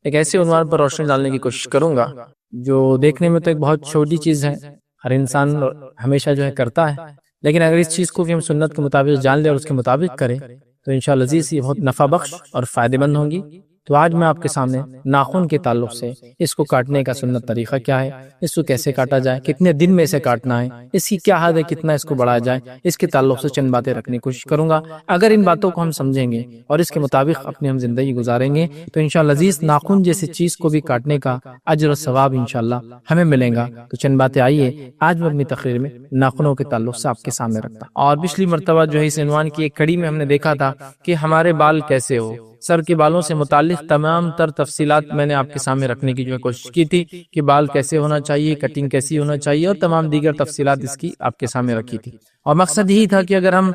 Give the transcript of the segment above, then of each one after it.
ایک ایسے عنوان پر روشنی ڈالنے کی کوشش کروں گا جو دیکھنے میں تو ایک بہت چھوٹی چیز ہے، ہر انسان ہمیشہ جو ہے کرتا ہے، لیکن اگر اس چیز کو بھی ہم سنت کے مطابق جان لیں اور اس کے مطابق کریں تو انشاءاللہ عزیز یہ بہت نفع بخش اور فائدہ مند ہوں گی۔ تو آج میں آپ کے سامنے ناخن کے تعلق سے اس کو کاٹنے کا سنت طریقہ کیا ہے، اس کو کیسے کاٹا جائے، کتنے دن میں اسے کاٹنا ہے، اس کی کیا حد ہے، کتنا اس کو بڑھایا جائے، اس کے تعلق سے چند باتیں رکھنے کی کوشش کروں گا۔ اگر ان باتوں کو ہم سمجھیں گے اور اس کے مطابق اپنی ہم زندگی گزاریں گے تو انشاءاللہ عزیز ناخن جیسی چیز کو بھی کاٹنے کا اجر و ثواب انشاءاللہ ہمیں ملے گا۔ تو چند باتیں آئیے آج میں اپنی تقریر میں ناخنوں کے تعلق سے آپ کے سامنے رکھتا ہوں۔ اور پچھلی مرتبہ جو ہے اس عنوان کی ایک کڑی میں ہم نے دیکھا تھا کہ ہمارے بال کیسے ہو، سر کے بالوں سے متعلق تمام تر تفصیلات میں نے آپ کے سامنے رکھنے کی جو کوشش کی تھی کہ بال کیسے ہونا چاہیے، کٹنگ کیسی ہونا چاہیے، اور تمام دیگر تفصیلات اس کی آپ کے سامنے رکھی تھی۔ اور مقصد یہی تھا کہ اگر ہم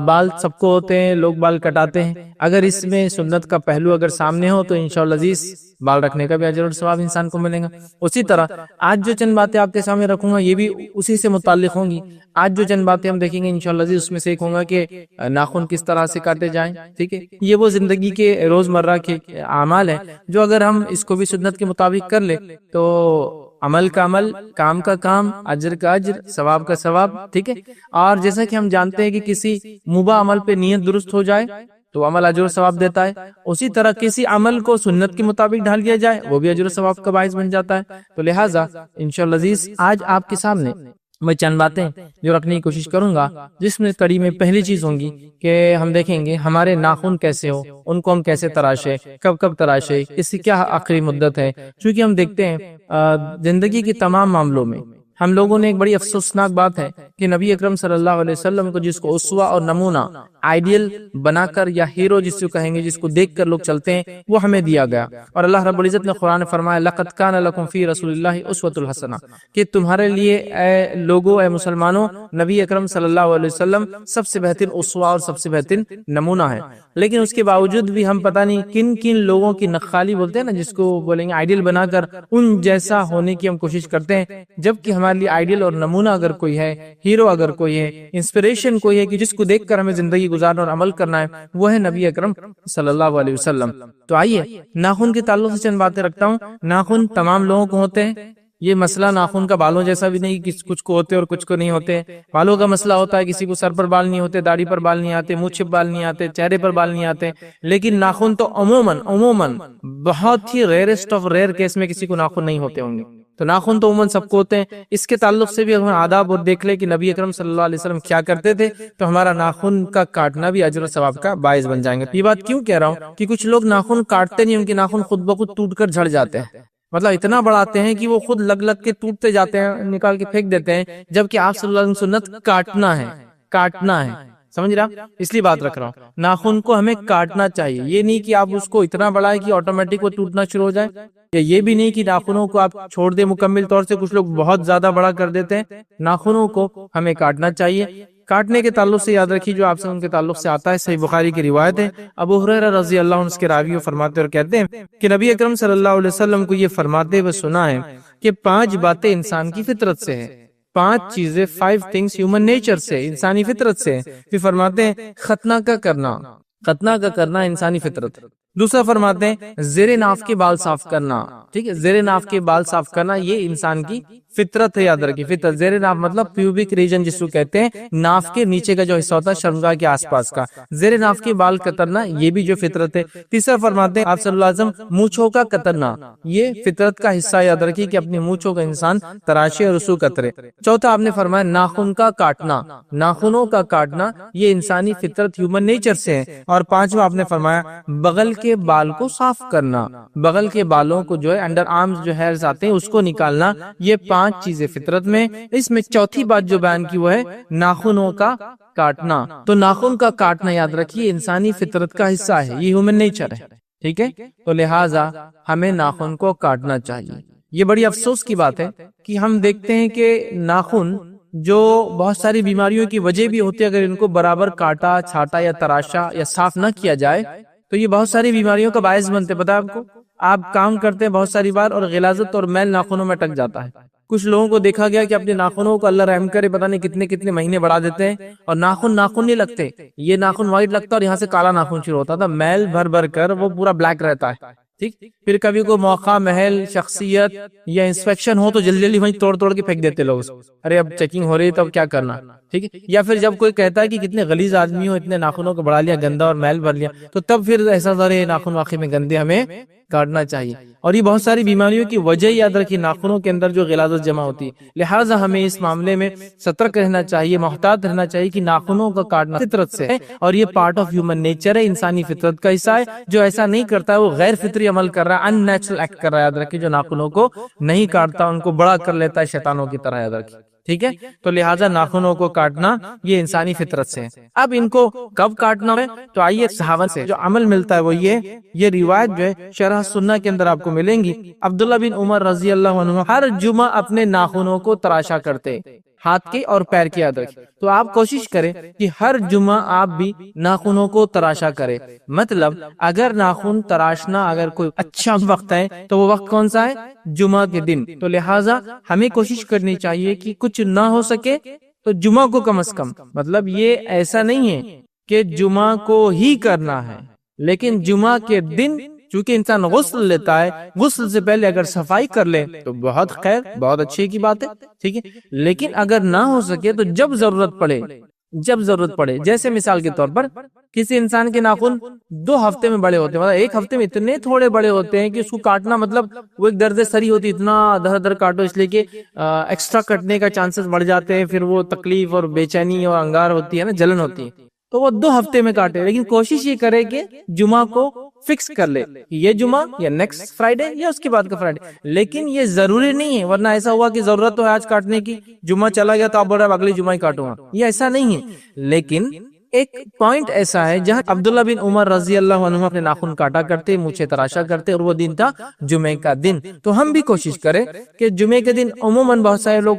بال سب کو ہوتے ہیں، لوگ بال کٹاتے ہیں، اگر اس میں سنت کا پہلو اگر سامنے ہو تو انشاءاللہ عزیز بال رکھنے کا بھی اجر اور ثواب انسان کو ملے گا۔ اسی طرح آج جو چند باتیں آپ کے سامنے رکھوں گا یہ بھی اسی سے متعلق ہوں گی۔ آج جو چند باتیں ہم دیکھیں گے انشاءاللہ عزیز اس میں سے ایک ہوں گا کہ ناخن کس طرح سے کاٹے جائیں، ٹھیک ہے۔ یہ وہ زندگی کے روزمرہ کے اعمال ہیں جو اگر ہم اس کو بھی سنت کے مطابق کر لیں تو عمل کا عمل، کام کا کام، اجر کا اجر، ثواب کا ثواب، ٹھیک ہے۔ اور جیسا کہ ہم جانتے ہیں کہ کسی مباح عمل پہ نیت درست ہو جائے تو عمل اجر و ثواب دیتا ہے، اسی طرح کسی عمل کو سنت کے مطابق ڈھال دیا جائے وہ بھی اجر و ثواب کا باعث بن جاتا ہے۔ تو لہٰذا انشاءاللہ عزیز آج آپ کے سامنے میں چند باتیں جو رکھنے کی کوشش کروں گا، جس میں کڑی میں پہلی چیز ہوں گی کہ ہم دیکھیں گے ہمارے ناخن کیسے ہو، ان کو ہم کیسے تراشے، کب کب تراشے، اس کی کیا آخری مدت ہے۔ چونکہ ہم دیکھتے ہیں زندگی کے تمام معاملوں میں ہم لوگوں نے ایک بڑی افسوسناک بات ہے کہ نبی اکرم صلی اللہ علیہ وسلم کو جس کو اسوہ اور نمونہ، آئیڈیل بنا کر یا ہیرو جس کو کہیں گے، جس کو دیکھ کر لوگ چلتے ہیں، وہ ہمیں دیا گیا۔ اور اللہ رب العزت نے قرآن فرمایا لَقَدْ كَانَ لَكُمْ فِي رَسُولِ اللَّهِ أُسْوَةٌ حَسَنَةٌ، کہ تمہارے لیے اے لوگوں، اے مسلمانوں، نبی اکرم صلی اللہ علیہ وسلم سب سے بہترین اسوہ اور سب سے بہترین نمونہ ہے۔ لیکن اس کے باوجود بھی ہم پتہ نہیں کن کن لوگوں کی نقالی بولتے ہیں نا، جس کو بولیں گے آئیڈیل بنا کر ان جیسا ہونے کی ہم کوشش کرتے ہیں، جبکہ ہمارے لیے آئیڈیل اور نمونہ اگر کوئی ہے، ہیرو اگر کوئی ہے، انسپریشن کوئی ہے کہ جس کو دیکھ کر ہمیں زندگی گزارنا اور عمل کرنا ہے، وہ ہے نبی اکرم صلی اللہ علیہ وسلم۔ تو آئیے ناخن کے تعلق سے چند باتیں رکھتا ہوں۔ ناخن تمام لوگوں کو ہوتے ہیں، یہ مسئلہ ناخن کا بالوں جیسا بھی نہیں کہ کچھ کو ہوتے اور کچھ کو نہیں ہوتے۔ بالوں کا مسئلہ ہوتا ہے کسی کو سر پر بال نہیں ہوتے، داڑھی پر بال نہیں آتے، منہ چھپ بال نہیں آتے، چہرے پر بال نہیں آتے، لیکن ناخن تو عموماً بہت ہی ریئرسٹ آف ریئر کیس میں کسی کو ناخن نہیں ہوتے ہوں گے۔ تو ناخن تو عموماً سب کو ہوتے ہیں۔ اس کے تعلق سے بھی اگر آداب اور دیکھ لیں کہ نبی اکرم صلی اللہ علیہ وسلم کیا کرتے تھے تو ہمارا ناخن کا کاٹنا بھی اجر و ثواب کا باعث بن جائیں گے۔ یہ بات کیوں کہہ رہا ہوں کہ کچھ لوگ ناخن کاٹتے نہیں، ان کے ناخن خود بخود ٹوٹ کر جھڑ جاتے ہیں، مطلب اتنا بڑھاتے ہیں کہ وہ خود لگ کے ٹوٹتے جاتے ہیں، نکال کے پھینک دیتے ہیں، جبکہ آپ صلی اللہ علیہ وسلم سنت کاٹنا ہے، سمجھ رہا؟ اس لیے بات رکھ رہا ہوں، ناخن کو ہمیں کاٹنا چاہیے۔ یہ نہیں کہ آپ اس کو اتنا بڑھائیں کہ آٹومیٹک وہ ٹوٹنا شروع ہو جائے، یا یہ بھی نہیں کہ ناخنوں کو آپ چھوڑ دیں مکمل طور سے، کچھ لوگ بہت زیادہ بڑا کر دیتے ہیں۔ ناخنوں کو ہمیں کاٹنا چاہیے۔ کاٹنے کے تعلق سے یاد رکھیے جو آپ سے ان کے تعلق سے آتا ہے، صحیح بخاری کی روایت ہے، ابو ہریرہ رضی اللہ عنہ اس کے راوی فرماتے اور کہتے ہیں کہ نبی اکرم صلی اللہ علیہ وسلم کو یہ فرماتے ہوئے سنا ہے کہ 5 باتیں انسان کی فطرت سے ہیں، 5 چیزیں، 5 things human nature سے، انسانی فطرت سے۔ پھر فرماتے ہیں ختنہ کا کرنا انسانی فطرت۔ دوسرا فرماتے ہیں زیر ناف کے بال صاف کرنا، ٹھیک ہے، زیر ناف کے بال صاف کرنا یہ انسان کی فطرت ہے، یاد رکھیے فطرت۔ زیر ناف مطلب پیوبک ریجن جس کو کہتے ہیں، ناف کے نیچے کا جو حصہ ہوتا ہے شرمگاہ کے آس پاس کا، زیر ناف کے بال کترنا یہ بھی جو فطرت ہے۔ تیسرا فرماتے ہیں آپ صلی اللہ علیہ وسلم مونچھوں کا کترنا، یہ فطرت کا حصہ، یاد رکھیے کہ اپنی مونچھوں کا انسان تراشے اور رسو کترے۔ چوتھا آپ نے فرمایا ناخن کا کاٹنا، ناخنوں کا کاٹنا یہ انسانی فطرت ہیومن نیچر سے ہے۔ اور 5واں آپ نے فرمایا بغل کے بال کو صاف کرنا، بغل کے بالوں کو جو ہے انڈر آرمز جو ہیئرز آتے ہیں اس کو نکالنا، یہ 5 چیزیں فطرت میں۔ اس میں چوتھی بات جو بیان کی وہ ہے ناخنوں کا کاٹنا۔ تو ناخن کا کاٹنا یاد رکھیے انسانی فطرت کا حصہ ہے، یہ ہیومن نیچر ہے، ٹھیک ہے۔ تو لہٰذا ہمیں ناخن کو کاٹنا چاہیے۔ یہ بڑی افسوس کی بات ہے کہ ہم دیکھتے ہیں کہ ناخن جو بہت ساری بیماریوں کی وجہ بھی ہوتی ہے، اگر ان کو برابر کاٹا، چھاٹا یا تراشا یا صاف نہ کیا جائے تو یہ بہت ساری بیماریوں کا باعث بنتے۔ پتہ ہے آپ کو، آپ کام کرتے ہیں بہت ساری بار اور غلاظت اور میل ناخنوں میں اٹک جاتا ہے۔ کچھ لوگوں کو دیکھا گیا کہ اپنے ناخنوں کو اللہ رحم کرے پتہ نہیں کتنے مہینے بڑھا دیتے ہیں اور ناخن نہیں لگتے، یہ ناخن وائٹ لگتا ہے اور یہاں سے کالا ناخن شروع ہوتا تھا، میل بھر کر وہ پورا بلیک رہتا ہے، ٹھیک. پھر کبھی کوئی موقع محل شخصیت یا انسپیکشن ہو تو جلدی جلدی وہیں توڑ توڑ کے پھینک دیتے لوگ. ارے اب چیکنگ ہو رہی ہے تو اب کیا کرنا. ٹھیک ہے. یا پھر جب کوئی کہتا ہے کہ کتنے غلیظ آدمی ہو, اتنے ناخنوں کو بڑھا لیا, گندا اور میل بھر لیا, تو تب پھر احساس ہو رہا ہے ناخن واقعی میں گندے, ہمیں کاٹنا چاہیے. اور یہ بہت ساری بیماریوں کی وجہ یاد رکھیے ناخنوں کے اندر جو غلاظت جمع ہوتی ہے. لہٰذا ہمیں اس معاملے میں سترک رہنا چاہیے, محتاط رہنا چاہیے کہ ناخنوں کا کاٹنا فطرت سے ہے, اور یہ پارٹ آف ہیومن نیچر ہے, انسانی فطرت کا حصہ ہے. جو ایسا نہیں کرتا ہے وہ غیر فطری عمل کر رہا ہے, ان نیچرل ایکٹ کر رہا ہے. یاد رکھیے جو ناخنوں کو نہیں کاٹتا ان کو بڑا کر لیتا ہے شیطانوں کی طرح. یاد رکھیے. ٹھیک ہے. تو لہٰذا ناخنوں کو کاٹنا یہ انسانی فطرت سے ہے. اب ان کو کب کاٹنا ہے, تو آئیے صحابہ سے جو عمل ملتا ہے وہ یہ روایت جو ہے شرح سنہ کے اندر آپ کو ملیں گی. عبداللہ بن عمر رضی اللہ عنہ ہر جمعہ اپنے ناخنوں کو تراشا کرتے, ہاتھ کے اور پیر کے. یاد رکھیں. تو آپ کوشش کریں کہ ہر جمعہ آپ بھی ناخنوں کو تراشا کریں. مطلب اگر ناخن تراشنا اگر کوئی اچھا وقت ہے تو وہ وقت کون سا ہے, جمعہ کے دن. تو لہٰذا ہمیں کوشش کرنی چاہیے کہ کچھ نہ ہو سکے تو جمعہ کو کم از کم, مطلب یہ ایسا نہیں ہے کہ جمعہ کو ہی کرنا ہے, لیکن جمعہ کے دن چونکہ انسان غسل لیتا ہے, غسل سے پہلے اگر صفائی کر لے تو بہت خیر, بہت اچھے کی بات ہے. ٹھیک ہے. لیکن اگر نہ ہو سکے تو جب ضرورت پڑے, جیسے مثال کے طور پر کسی انسان کے ناخن 2 ہفتے میں بڑے ہوتے ہیں, مطلب 1 ہفتے میں اتنے تھوڑے بڑے ہوتے ہیں کہ اس کو کاٹنا مطلب وہ ایک درد سری ہوتی, اتنا در کاٹو, اس لیے کہ ایکسٹرا کٹنے کا چانسز بڑھ جاتے ہیں, پھر وہ تکلیف اور بے چینی اور انگار ہوتی ہے نا, جلن ہوتی ہے. تو وہ 2 ہفتے میں کاٹے, لیکن کوشش یہ کرے کہ جمعہ کو فکس کر لے, یہ جمعہ یا نیکسٹ فرائیڈے یا اس کے بعد کا فرائیڈے. لیکن یہ ضروری نہیں ہے, ورنہ ایسا ہوا کہ ضرورت تو ہے آج کاٹنے کی, جمعہ چلا گیا تو آپ بول رہے ہیں اگلی جمعہ ہی کاٹوں گا, یہ ایسا نہیں ہے. لیکن ایک پوائنٹ ایسا ہے جہاں عبداللہ بن عمر رضی اللہ عنہ اپنے ناخن کاٹا کرتے, مونچھیں تراشا کرتے, اور وہ دن تھا جمعے کا دن. تو ہم بھی کوشش کریں کہ جمعے کے دن عموماً بہت سارے لوگ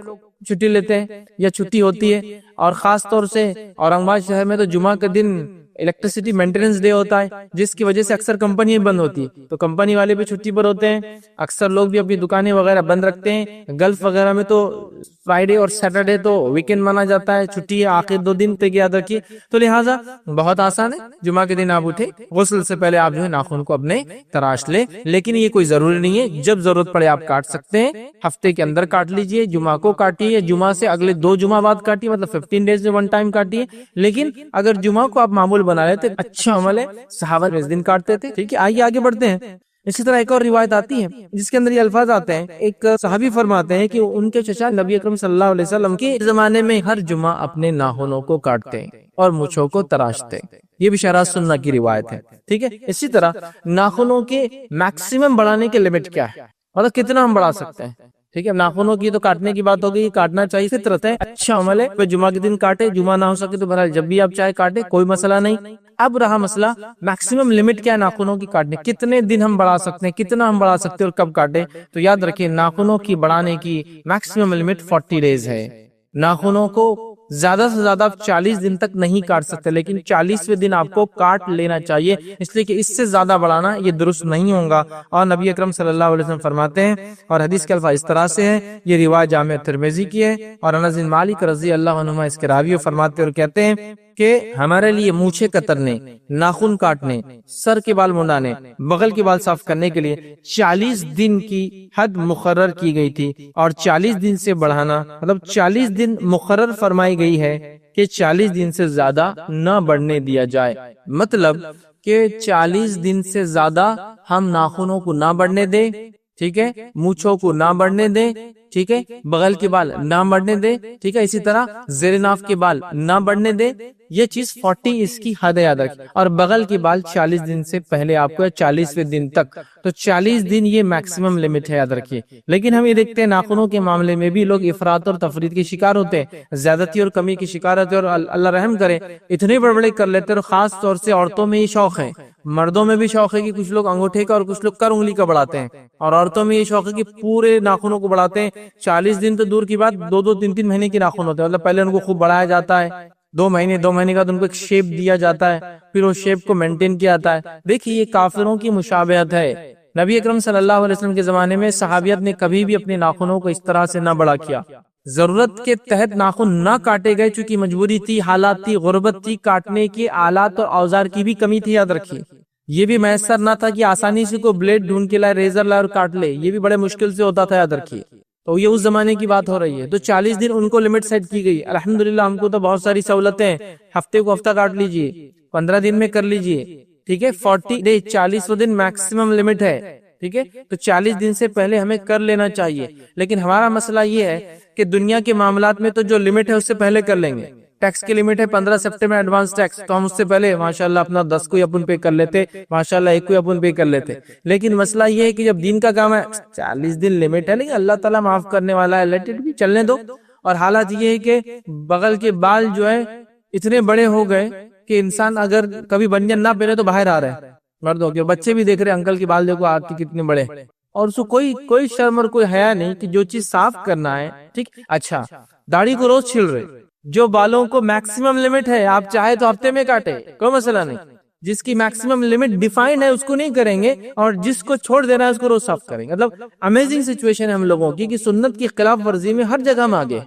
چھٹی لیتے ہیں یا چھٹی ہوتی ہے, اور خاص طور سے اورنگ آباد شہر میں تو جمعہ کے دن الیکٹریسٹی مینٹیننس ڈے ہوتا ہے, جس کی وجہ سے اکثر کمپنیاں بند ہوتی ہے, تو کمپنی والے بھی چھٹی پر ہوتے ہیں. اکثر لوگ بھی اپنی دکانیں وغیرہ بند رکھتے ہیں. گلف وغیرہ میں تو فرائیڈے اور سیٹرڈے تو ویکینڈ مانا جاتا ہے, چھٹی ہے, آخر 2 دن تک یاد رکھیے. تو لہٰذا بہت آسان ہے, جمعہ کے دن آپ اٹھے, غسل سے پہلے آپ جو ہے ناخن کو اپنے تراش لے. لیکن یہ کوئی ضروری نہیں ہے, جب ضرورت پڑے آپ کاٹ سکتے ہیں, ہفتے کے اندر کاٹ لیجئے, جمعہ کو کاٹیے, جمعہ سے اگلے 2 جمعہ بعد کاٹیے, مطلب 15 ڈیز میں 1 ٹائم کاٹیے. لیکن اگر جمعہ کو آپ معمول بنا لیتے, اچھا عمل ہے, صحابہ اس دن کاٹتے تھے. ٹھیک ہے. آئیے آگے بڑھتے ہیں. اسی طرح ایک اور روایت آتی ہے جس کے اندر یہ الفاظ آتے ہیں. ایک صحابی فرماتے ہیں کہ ان کے چچا نبی اکرم صلی اللہ علیہ وسلم کے زمانے میں ہر جمعہ اپنے ناخنوں کو کاٹتے اور مونچھوں کو تراشتے. یہ بھی شرح سنہ کی روایت ہے. ٹھیک ہے. اسی طرح ناخنوں کے میکسیمم بڑھانے کے لمٹ کیا ہے, مطلب کتنا ہم بڑھا سکتے ہیں. ٹھیک ہے. ناخنوں کی تو کاٹنے کی بات ہوگی, کاٹنا چاہیے, فطرت ہے, اچھا عمل ہے. پھر جمعہ کے دن کاٹے, جمعہ نہ ہو سکے تو بہرحال جب بھی آپ چاہے کاٹے, کوئی مسئلہ نہیں. اب رہا مسئلہ میکسیمم لمٹ کیا ہے ناخنوں کی کاٹنے, کتنے دن ہم بڑھا سکتے ہیں, کتنا ہم بڑھا سکتے ہیں اور کب کاٹے. تو یاد رکھیں ناخنوں کی بڑھانے کی میکسیمم لمٹ 40 ڈیز ہے. ناخنوں کو زیادہ سے زیادہ آپ 40 دن تک نہیں کاٹ سکتے, لیکن 40ویں دن آپ کو کاٹ لینا چاہیے, اس لیے کہ اس سے زیادہ بڑھانا یہ درست نہیں ہوگا. اور نبی اکرم صلی اللہ علیہ وسلم فرماتے ہیں, اور حدیث کے الفاظ اس طرح سے ہیں, یہ روایت جامع ترمذی کی ہے, اور انس بن مالک رضی اللہ عنہما اس کے راوی فرماتے اور کہتے ہیں کہ ہمارے لیے مونچھیں کترنے, ناخن کاٹنے, سر کے بال منڈانے, بغل کے بال صاف کرنے کے لیے 40 دن کی حد مقرر کی گئی تھی, اور 40 دن سے بڑھانا مطلب 40 دن مقرر فرمائی گئی ہے کہ 40 دن سے زیادہ نہ بڑھنے دیا جائے. مطلب کہ 40 دن سے زیادہ ہم ناخنوں کو نہ بڑھنے دیں. ٹھیک ہے. مونچھوں کو نہ بڑھنے دیں. ٹھیک ہے. بغل کے بال نہ بڑھنے دیں. ٹھیک ہے. اسی طرح زیر ناف کے بال نہ بڑھنے دیں. یہ چیز 40 اس کی حد یاد رکھیں, اور بغل کے بال 40 دن سے پہلے آپ کو 40ویں دن تک. تو 40 دن یہ میکسیمم لمٹ ہے, یاد رکھیے. لیکن ہم یہ دیکھتے ہیں ناخنوں کے معاملے میں بھی لوگ افراط اور تفریط کے شکار ہوتے ہیں, زیادتی اور کمی کی شکار ہوتے ہیں, اور اللہ رحم کرے اتنے بڑبڑے کر لیتے ہیں. اور خاص طور سے عورتوں میں یہ شوق ہے, مردوں میں بھی شوق ہے کہ کچھ لوگ انگوٹھے کا اور کچھ لوگ کر انگلی کا بڑھاتے ہیں, اور عورتوں میں یہ شوق ہے کہ پورے ناخنوں کو بڑھاتے ہیں. 40 دن تو دور کی بات, 2 3 مہینے کے ناخن ہوتے ہیں, مطلب پہلے ان کو خوب بڑھایا جاتا ہے, 2 مہینے کے بعد ان کو ایک شیپ دیا جاتا ہے, پھر وہ شیپ کو مینٹین کیا جاتا ہے. دیکھیے یہ کافروں کی مشابہت ہے. نبی اکرم صلی اللہ علیہ وسلم کے زمانے میں صحابیت نے کبھی بھی اپنے ناخنوں کو اس طرح سے نہ بڑا کیا. ضرورت کے تحت ناخن نہ کاٹے گئے, چونکہ مجبوری تھی, حالات تھی, غربت تھی, کاٹنے کے آلات اور اوزار کی بھی کمی تھی, یاد رکھیے. یہ بھی میسر نہ تھا کہ آسانی سے کوئی بلیڈ ڈھونڈ کے لائے، ریزر لائے اور کاٹ لے، یہ بھی بڑے مشکل سے ہوتا تھا، یاد رکھیے۔ تو یہ اس زمانے کی بات ہو رہی ہے۔ تو 40 دن ان کو لمٹ سیٹ کی گئی۔ الحمدللہ ہم کو تو بہت ساری سہولتیں ہیں، ہفتے کو ہفتہ کاٹ لیجئے، 15 دن میں کر لیجئے، ٹھیک ہے۔ 40 ڈے 40 دن میکسیمم لمٹ ہے، ٹھیک ہے۔ تو 40 دن سے پہلے ہمیں کر لینا چاہیے، لیکن ہمارا مسئلہ یہ ہے کہ دنیا کے معاملات میں تو جو لمٹ ہے اس سے پہلے کر لیں گے۔ ٹیکس کی لمٹ ہے 15 سپٹمبر ایڈوانس ٹیکس، تو ہم اس سے پہلے ماشاءاللہ اپنا 10 کو اپن پے کر لیتے، ماشاءاللہ 1 کو اپن پے کر لیتے۔ لیکن مسئلہ یہ ہے کہ جب دین کا کام ہے 40 دن لمٹ ہے، لیکن اللہ تعالیٰ معاف کرنے والا ہے، لیٹ اٹ بھی، چلنے دو۔ اور حالات یہ ہے کہ بغل کے بال جو ہے اتنے بڑے ہو گئے کہ انسان اگر کبھی بنجن نہ پہنے تو باہر آ رہے ہیں مردوں کے، بچے بھی دیکھ رہے ہیں انکل کے بال دیکھو آپ کے کتنے بڑے، اور اس کو کوئی شرم اور کوئی حیا نہیں کہ جو چیز صاف کرنا ہے، ٹھیک۔ اچھا، داڑھی کو روز چھیل رہے، جو بالوں کو میکسیمم لمٹ ہے، آپ چاہے تو ہفتے میں کاٹے، کوئی مسئلہ نہیں، جس کی میکسیمم لمٹ ڈیفائن ہے اس کو نہیں کریں گے، اور جس کو چھوڑ دینا ہے اس کو روز صاف کریں گے۔ مطلب امیزنگ سچویشن ہے ہم لوگوں کی کہ سنت کی خلاف ورزی میں ہر جگہ ہم آگے،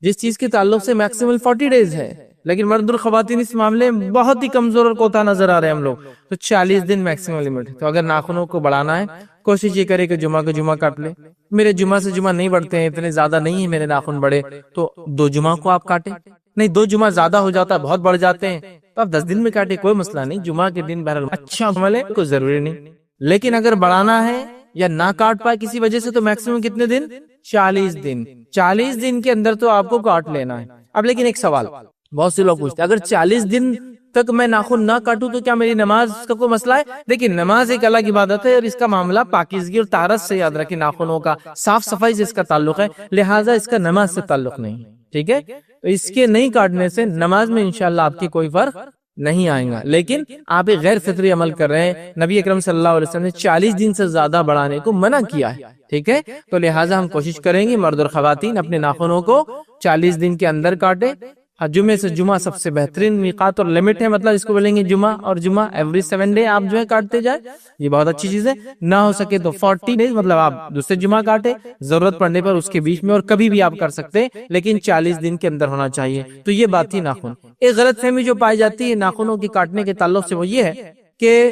جس چیز کے تعلق سے میکسیمم 40 ڈیز ہے، لیکن مرد اور خواتین اس معاملے میں بہت ہی کمزور اور کوتا نظر آ رہے ہیں ہم لوگ۔ تو 40 دن میکسیمم لمٹ ہے۔ تو اگر ناخنوں کو بڑھانا ہے، کوشش یہ کرے کہ جمعہ کو جمعہ کاٹ لے۔ میرے جمعہ سے جمعہ نہیں بڑھتے ہیں، اتنے زیادہ نہیں ہیں میرے ناخن بڑے، تو 2 جمعہ کو آپ کاٹیں۔ نہیں 2 جمعہ زیادہ ہو جاتا ہے، بہت بڑھ جاتے ہیں، تو آپ 10 دن میں کاٹے، کوئی مسئلہ نہیں۔ جمعہ کے دن بہرحال اچھا عمل ہے، کوئی ضروری نہیں۔ لیکن اگر بڑھانا ہے یا نہ کاٹ پائے کسی وجہ سے، تو میکسیمم کتنے دن؟ 40 دن۔ 40 دن کے اندر تو آپ کو کاٹ لینا ہے۔ اب لیکن ایک سوال بہت سے لوگ پوچھتے ہیں، اگر 40 دن تک میں ناخن نہ کاٹوں تو کیا میری نماز کا کوئی مسئلہ ہے؟ دیکھیں، نماز ایک الگ عبادت ہے، اور اس کا معاملہ پاکیزگی اور طہارت سے، یاد رکھیں، ناخنوں کا صاف صفائی سے اس کا تعلق ہے، لہٰذا اس کا نماز سے تعلق نہیں، ٹھیک ہے۔ تو اس کے نہیں کاٹنے سے نماز میں انشاءاللہ آپ کی کوئی فرق نہیں آئے گا، لیکن آپ ایک غیر فطری عمل کر رہے ہیں۔ نبی اکرم صلی اللہ علیہ وسلم نے 40 دن سے زیادہ بڑھانے کو منع کیا ہے، ٹھیک ہے۔ تو لہٰذا ہم کوشش کریں گے مرد اور خواتین اپنے ناخنوں کو 40 دن کے اندر کاٹے۔ جمعے سے جمعہ سب سے بہترین میقات اور لمٹ ہے، مطلب اس کو بولیں گے جمعہ، اور جمعہ ایوری 7 ڈے آپ جو ہے کاٹتے جائیں، یہ بہت اچھی چیز ہے۔ نہ ہو سکے تو 40 ڈیز، مطلب آپ دوسرے جمعہ کاٹے، ضرورت پڑنے پر اس کے بیچ میں اور کبھی بھی آپ کر سکتے ہیں، لیکن 40 دن کے اندر ہونا چاہیے۔ تو یہ بات تھی ناخن۔ ایک غلط فہمی جو پائی جاتی ہے ناخنوں کی کاٹنے کے تعلق سے، وہ یہ ہے کہ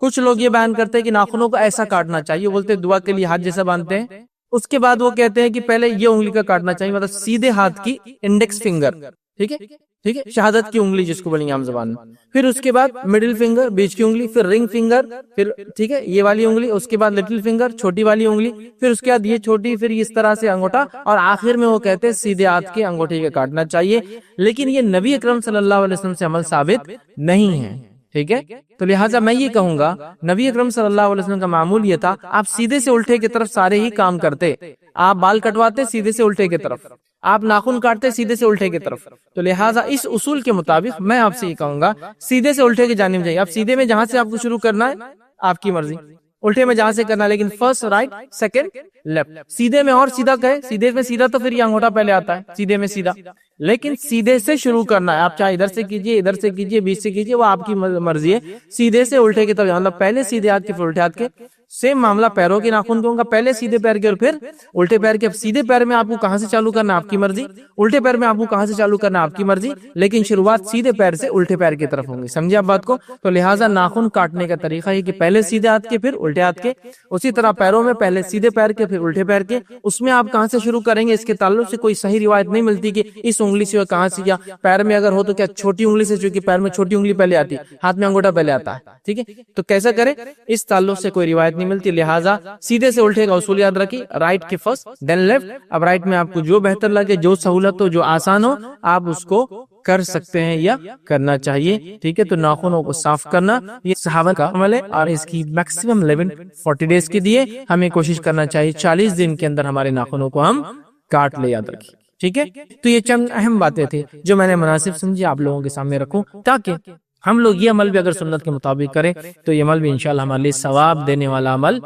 کچھ لوگ یہ بیان کرتے ہیں کہ ناخنوں کو ایسا کاٹنا چاہیے، بولتے دعا کے لیے ہاتھ جیسا باندھتے ہیں، اس کے بعد وہ کہتے ہیں کہ پہلے یہ انگلی کا کاٹنا چاہیے، مطلب سیدھے ہاتھ کی انڈیکس فنگر، ٹھیک ہے، ٹھیک ہے، شہادت کی انگلی جس کو بولیں گے عام زبان میں، پھر اس کے بعد مڈل فنگر، بیچ کی انگلی، پھر رنگ فنگر، پھر ٹھیک ہے یہ والی انگلی، اس کے بعد لٹل فنگر چھوٹی والی انگلی، پھر اس کے بعد یہ چھوٹی، پھر اس طرح سے انگوٹھا، اور آخر میں وہ کہتے ہیں سیدھے ہاتھ کے انگوٹھے کا کاٹنا چاہیے، لیکن یہ نبی اکرم صلی اللہ علیہ وسلم سے عمل ثابت نہیں ہے، ٹھیک ہے۔ تو لہٰذا میں یہ کہوں گا، نبی اکرم صلی اللہ علیہ وسلم کا معمول یہ تھا، آپ سیدھے سے الٹے کی طرف سارے ہی کام کرتے، آپ بال کٹواتے سیدھے سے الٹے کی طرف، آپ ناخن کاٹتے سیدھے سے الٹے کی طرف، تو لہٰذا اس اصول کے مطابق میں آپ سے یہ کہوں گا سیدھے سے الٹے کی جانب جائیے۔ آپ سیدھے میں جہاں سے آپ کو شروع کرنا ہے آپ کی مرضی، الٹے میں جہاں سے کرنا ہے، لیکن فرسٹ رائٹ، سیکنڈ لیفٹ۔ سیدھے میں اور سیدھا کہے، سیدھے میں سیدھا تو پھر یہ انگوٹھا پہلے آتا ہے، سیدھے میں سیدھا، لیکن سیدھے سے شروع کرنا ہے، آپ چاہے ادھر سے کیجئے، ادھر سے کیجئے، بیچ سے کیجئے، وہ آپ کی مرضی ہے۔ سیدھے سے الٹے کی طرف، مطلب پہلے سیدھے ہاتھ کے پھر الٹے ہاتھ کے۔ سیم معاملہ پیروں کے ناخن کو ہوگا، پہلے سیدھے پیر کے اور پھر الٹے پیر کے۔ سیدھے پیر میں آپ کو کہاں سے چالو کرنا آپ کی مرضی، الٹے پیر میں آپ کو کہاں سے چالو کرنا آپ کی مرضی، لیکن شروعات سیدھے پیر سے الٹے پیر کی طرف ہوں گی، سمجھے آپ بات کو۔ تو لہٰذا ناخن کاٹنے کا طریقہ ہے کہ پہلے سیدھے ہاتھ کے پھر الٹے ہاتھ کے، اسی طرح پیروں میں پہلے سیدھے پیر کے پھر الٹے پیر کے۔ اس میں آپ کہاں سے شروع کریں گے اس کے تعلق سے کوئی صحیح روایت نہیں ملتی کہ اس انگلی سے کہاں سے، یا پیر میں اگر ہو تو کیا چھوٹی انگلی سے، چونکہ پیر میں چھوٹی انگلی پہلے آتی، ہاتھ میں انگوٹھا پہلے آتا ہے، ٹھیک ہے، تو کیسا کریں اس تعلق سے کوئی روایت نہیں ملتی۔ لہٰذا سیدھے سے الٹے کا اصول یاد رکھیے، رائٹ کے فرسٹ دین لیفٹ۔ اب رائٹ میں آپ کو جو بہتر لگے، جو سہولت ہو، جو آسان ہو، آپ اس کو کر سکتے ہیں یا کرنا چاہیے، ٹھیک ہے۔ تو ناخنوں کو صاف کرنا یہ صحابہ کا عمل ہے، اور اس کی میکسیمم لیمٹ 40 ڈیز کی دیے، ہمیں کوشش کرنا چاہیے 40 دن کے اندر ہمارے ناخنوں کو ہم کاٹ لے، یاد رکھیے، ٹھیک ہے۔ تو یہ چند اہم باتیں تھیں جو میں نے مناسب سمجھی آپ لوگوں کے سامنے رکھوں، تاکہ ہم لوگ یہ عمل بھی اگر سنت کے مطابق کریں تو یہ عمل بھی انشاءاللہ ہمارے لیے ثواب دینے والا عمل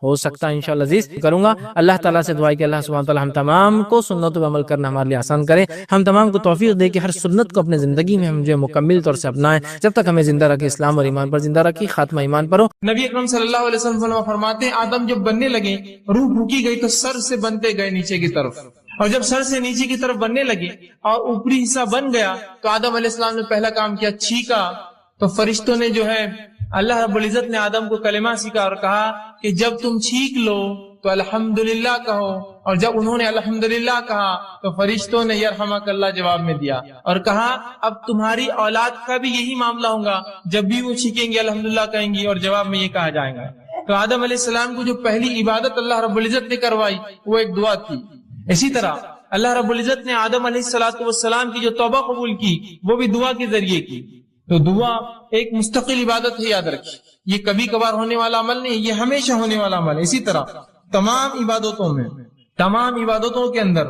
ہو سکتا ہے، انشاءاللہ عزیز کروں گا۔ اللہ تعالیٰ سے دعا ہے کہ اللہ سبحانہ وتعالیٰ ہم تمام کو سنتوں پر عمل کرنا ہمارے لیے آسان کرے، ہم تمام کو توفیق دے کہ ہر سنت کو اپنے زندگی میں ہم جو مکمل طور سے اپنائیں، جب تک ہمیں زندہ رکھے اسلام اور ایمان پر زندہ رکھے، خاتمہ ایمان پر ہو۔ نبی اکرم صلی اللہ علیہ وسلم فرماتے ہیں آدم جب بننے لگے، روح پھونکی گئی تو سر سے بنتے گئے نیچے کی طرف، اور جب سر سے نیچے کی طرف بننے لگے اور اوپری حصہ بن گیا تو آدم علیہ السلام نے پہلا کام کیا، چھینکا، تو فرشتوں نے جو ہے اللہ رب العزت نے آدم کو کلمہ سکھا اور کہا کہ جب تم چھینک لو تو الحمدللہ کہو، اور جب انہوں نے الحمدللہ کہا تو فرشتوں نے یرحمک اللہ جواب میں دیا اور کہا اب تمہاری اولاد کا بھی یہی معاملہ ہوگا، جب بھی وہ چھینکیں گے الحمدللہ کہیں گی اور جواب میں یہ کہا جائے گا۔ تو آدم علیہ السلام کو جو پہلی عبادت اللہ رب العزت نے کروائی وہ ایک دعا تھی۔ اسی طرح اللہ رب العزت نے آدم علیہ السلام کی جو توبہ قبول کی وہ بھی دعا کے ذریعے کی۔ تو دعا ایک مستقل عبادت ہے، یاد رکھیے، یہ کبھی کبھار ہونے والا عمل نہیں، یہ ہمیشہ ہونے والا عمل ہے۔ اسی طرح تمام عبادتوں کے اندر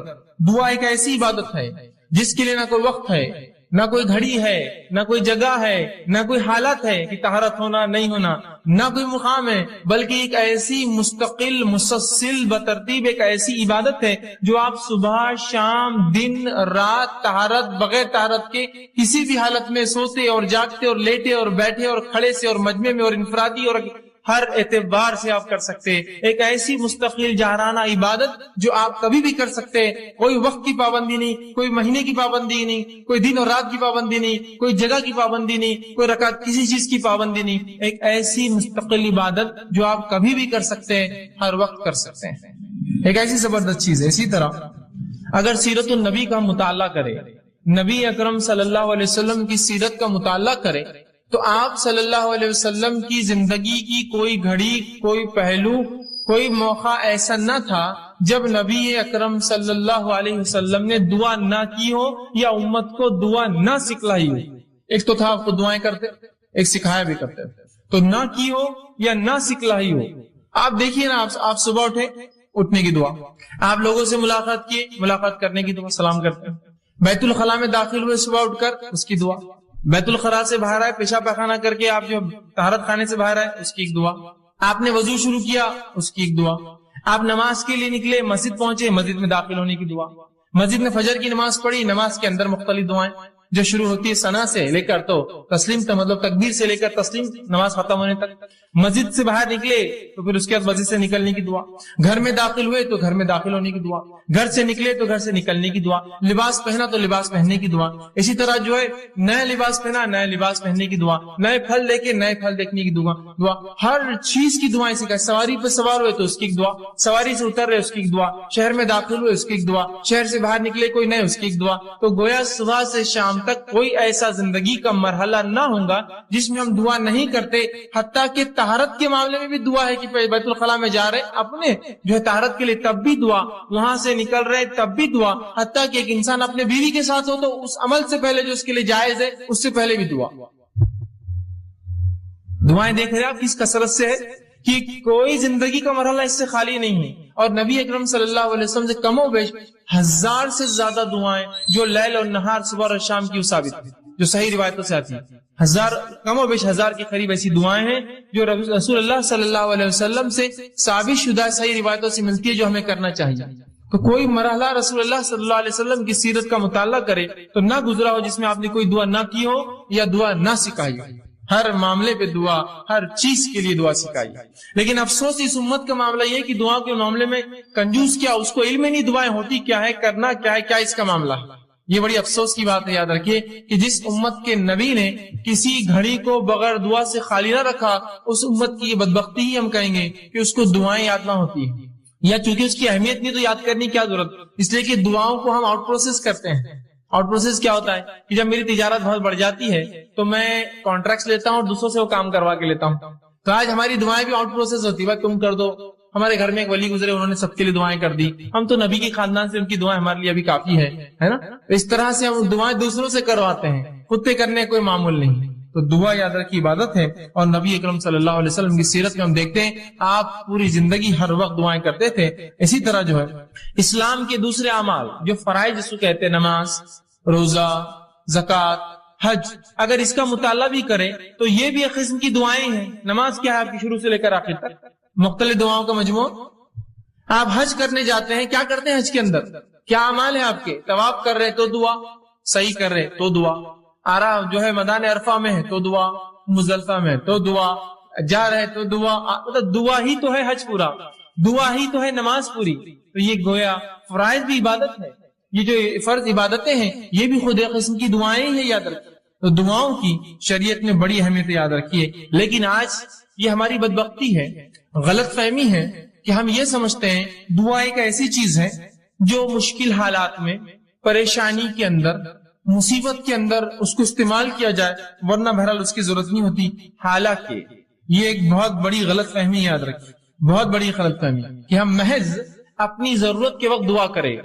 دعا ایک ایسی عبادت ہے جس کے لیے نہ کوئی وقت ہے، نہ کوئی گھڑی ہے، نہ کوئی جگہ ہے، نہ کوئی حالت ہے کہ طہارت ہونا نہیں ہونا، نہ کوئی مقام ہے، بلکہ ایک ایسی مستقل مسلسل بترتیب ایک ایسی عبادت ہے جو آپ صبح شام دن رات طہارت بغیر طہارت کے کسی بھی حالت میں سوتے اور جاگتے اور لیٹے اور بیٹھے اور کھڑے سے اور مجمع میں اور انفرادی اور ہر اعتبار سے آپ کر سکتے، ایک ایسی مستقل جاہرانہ عبادت جو آپ کبھی بھی کر سکتے، کوئی وقت کی پابندی نہیں، کوئی مہینے کی پابندی نہیں، کوئی دن اور رات کی پابندی نہیں، کوئی جگہ کی پابندی نہیں، کوئی رکعت کسی چیز کی پابندی نہیں، ایک ایسی مستقل عبادت جو آپ کبھی بھی کر سکتے ہیں، ہر وقت کر سکتے ہیں، ایک ایسی زبردست چیز ہے۔ اسی طرح اگر سیرت النبی کا مطالعہ کرے، نبی اکرم صلی اللہ علیہ وسلم کی سیرت کا مطالعہ کرے، تو آپ صلی اللہ علیہ وسلم کی زندگی کی کوئی گھڑی، کوئی پہلو، کوئی موقع ایسا نہ تھا جب نبی اکرم صلی اللہ علیہ وسلم نے دعا نہ کی ہو یا امت کو دعا نہ سکھلائی ہو۔ ایک تو تھا آپ کو دعائیں کرتے، ایک سکھایا بھی کرتے، تو نہ کی ہو یا نہ سکھلائی ہو۔ آپ دیکھیے نا، آپ صبح اٹھے، اٹھنے کی دعا، آپ لوگوں سے ملاقات کیے، ملاقات کرنے کی دعا، سلام کرتے ہیں، بیت الخلاء میں داخل ہوئے صبح اٹھ کر، اس کی دعا، بیت الخلاء سے باہر آئے، پیشاب پخانہ کر کے آپ جو طہارت خانے سے باہر آئے، اس کی ایک دعا، آپ نے وضو شروع کیا، اس کی ایک دعا، آپ نماز کے لیے نکلے، مسجد پہنچے، مسجد میں داخل ہونے کی دعا، مسجد میں فجر کی نماز پڑھی، نماز کے اندر مختلف دعائیں جو شروع ہوتی ہے ثنا سے لے کر تو تسلیم کا مطلب تکبیر سے لے کر تسلیم نماز ختم ہونے تک، مسجد سے باہر نکلے تو پھر اس کے بعد مسجد سے نکلنے کی دعا، گھر میں داخل ہوئے تو گھر میں داخل ہونے کی دعا، گھر سے نکلے تو گھر سے نکلنے کی دعا، لباس پہنا تو لباس پہننے کی دعا، اسی طرح جو ہے نیا لباس پہنا، نیا لباس پہننے کی دعا، نئے پھل دیکھے، نئے پھل دیکھنے کی دعا، ہر چیز کی دعائیں سکھائے، سواری پہ سوار ہوئے تو اس کی ایک دعا، سواری سے اتر رہے اس کی ایک دعا، شہر میں داخل ہوئے اس کی ایک دعا، شہر سے باہر نکلے کوئی نئے اس کی ایک دعا۔ تو گویا صبح سے شام تک کوئی ایسا زندگی کا مرحلہ نہ ہوگا جس میں ہم دعا نہیں کرتے، حتیٰ کہ طہارت کے معاملے میں بھی دعا ہے کہ بیت الخلاء میں جا رہے اپنے جو ہے طہارت کے لیے تب بھی دعا، وہاں سے نکل رہے تب بھی دعا، حتیٰ کہ ایک انسان اپنے بیوی کے ساتھ ہو تو اس عمل سے پہلے جو اس کے لیے جائز ہے اس سے پہلے بھی دعا۔ دعائیں دیکھ رہے آپ کس کثرت سے ہے کہ کوئی زندگی کا مرحلہ اس سے خالی نہیں ہے، اور نبی اکرم صلی اللہ علیہ وسلم سے کم و بیش 1000 سے زیادہ دعائیں جو لیل اور نہار صبح اور شام کی ثابت ہیں، جو صحیح روایتوں سے آتی ہیں، کم و بیش 1000 کے قریب ایسی دعائیں ہیں جو رسول اللہ صلی اللہ علیہ وسلم سے ثابت شدہ صحیح روایتوں سے ملتی ہے جو ہمیں کرنا چاہیے۔ تو کوئی مرحلہ رسول اللہ صلی اللہ علیہ وسلم کی سیرت کا مطالعہ کرے تو نہ گزرا ہو جس میں آپ نے کوئی دعا نہ کی ہو یا دعا نہ سکھائی ہو، ہر معاملے پہ دعا، ہر چیز کے لیے دعا سکھائی۔ لیکن افسوس اس امت کا معاملہ یہ کہ دعا کے معاملے میں کنجوس کیا، اس کو علم ہی نہیں دعائیں ہوتی کیا ہے، کرنا کیا ہے، کیا اس کا معاملہ ہے۔ یہ بڑی افسوس کی بات ہے، یاد رکھیے کہ جس امت کے نبی نے کسی گھڑی کو بغیر دعا سے خالی نہ رکھا، اس امت کی یہ بدبختی ہی ہم کہیں گے کہ اس کو دعائیں یاد نہ ہوتی ہیں، یا چونکہ اس کی اہمیت نہیں تو یاد کرنے کی کیا ضرورت، اس لیے کہ دعاؤں کو ہم آؤٹ پروسیس کرتے ہیں۔ آؤٹ پروسیس کیا ہوتا ہے کہ جب میری تجارت بہت بڑھ جاتی ہے تو میں کانٹریکٹس لیتا ہوں اور دوسروں سے وہ کام کروا کے لیتا ہوں، تو آج ہماری دعائیں بھی آؤٹ پروسیس ہوتی ہے، بھائی تم کر دو۔ ہمارے گھر میں ایک ولی گزرے، انہوں نے سب کے لیے دعائیں کر دی، ہم تو نبی کے خاندان سے ان کی دعائیں ہمارے لیے ابھی کافی ہے نا۔ اس طرح سے ہم دعائیں دوسروں سے کرواتے ہیں، خود پہ کرنے کوئی معمول نہیں۔ تو دعا یاد رکھی عبادت ہے، اور نبی اکرم صلی اللہ علیہ وسلم کی سیرت میں ہم دیکھتے ہیں آپ پوری زندگی ہر وقت دعائیں کرتے تھے۔ اسی طرح جو ہے اسلام کے دوسرے اعمال جو فرائض جس کو کہتے ہیں، نماز، روزہ، زکوٰۃ، حج، اگر اس کا مطالعہ بھی کریں تو یہ بھی ایک قسم کی دعائیں ہیں۔ نماز کیا ہے آپ کی شروع سے لے کر آخر تک مختلف دعاؤں کا مجموعہ۔ آپ حج کرنے جاتے ہیں، کیا کرتے ہیں حج کے اندر، کیا اعمال ہیں آپ کے؟ طواف کر رہے تو دعا، صحیح کر رہے تو دعا، جو ہے میدان عرفہ میں ہے تو دعا، مزدلفہ میں تو دعا، جا رہے تو دعا، مطلب دعا ہی تو ہے حج پورا، دعا ہی تو ہے نماز پوری۔ تو یہ گویا فرائض بھی عبادت ہے، یہ جو فرض عبادتیں ہیں یہ بھی خود ایک قسم کی دعائیں ہیں، یاد رکھیں۔ تو دعاؤں کی شریعت نے بڑی اہمیت یاد رکھی ہے. لیکن آج یہ ہماری بدبختی ہے, غلط فہمی ہے کہ ہم یہ سمجھتے ہیں دعا ایک ایسی چیز ہے جو مشکل حالات میں, پریشانی کے اندر, مصیبت کے اندر اس کو استعمال کیا جائے, ورنہ بہرحال اس کی ضرورت نہیں ہوتی. حالانکہ یہ ایک بہت بڑی غلط فہمی یاد رکھی, بہت بڑی غلط فہمی کہ ہم محض اپنی ضرورت کے وقت دعا کریں,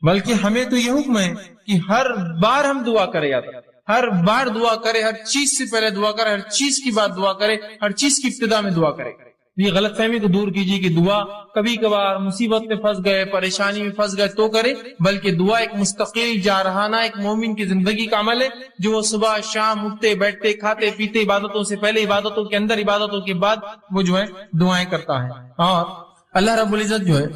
بلکہ ہمیں تو یہ حکم ہے کہ ہر بار ہم دعا کریں, ہر بار دعا کرے, ہر چیز سے پہلے دعا کرے, ہر چیز کی بات دعا کرے, ہر چیز کی ابتدا میں دعا کرے. یہ غلط فہمی کو دور کیجیے کہ دعا کبھی کبھار مصیبت میں پھنس گئے, پریشانی میں پھنس گئے تو کرے, بلکہ دعا ایک مستقل جارحانہ ایک مومن کی زندگی کا عمل ہے جو وہ صبح شام اٹھتے بیٹھتے کھاتے پیتے, عبادتوں سے پہلے, عبادتوں کے اندر, عبادتوں کے بعد وہ جو ہے دعائیں کرتا ہے. اور اللہ رب العزت جو ہے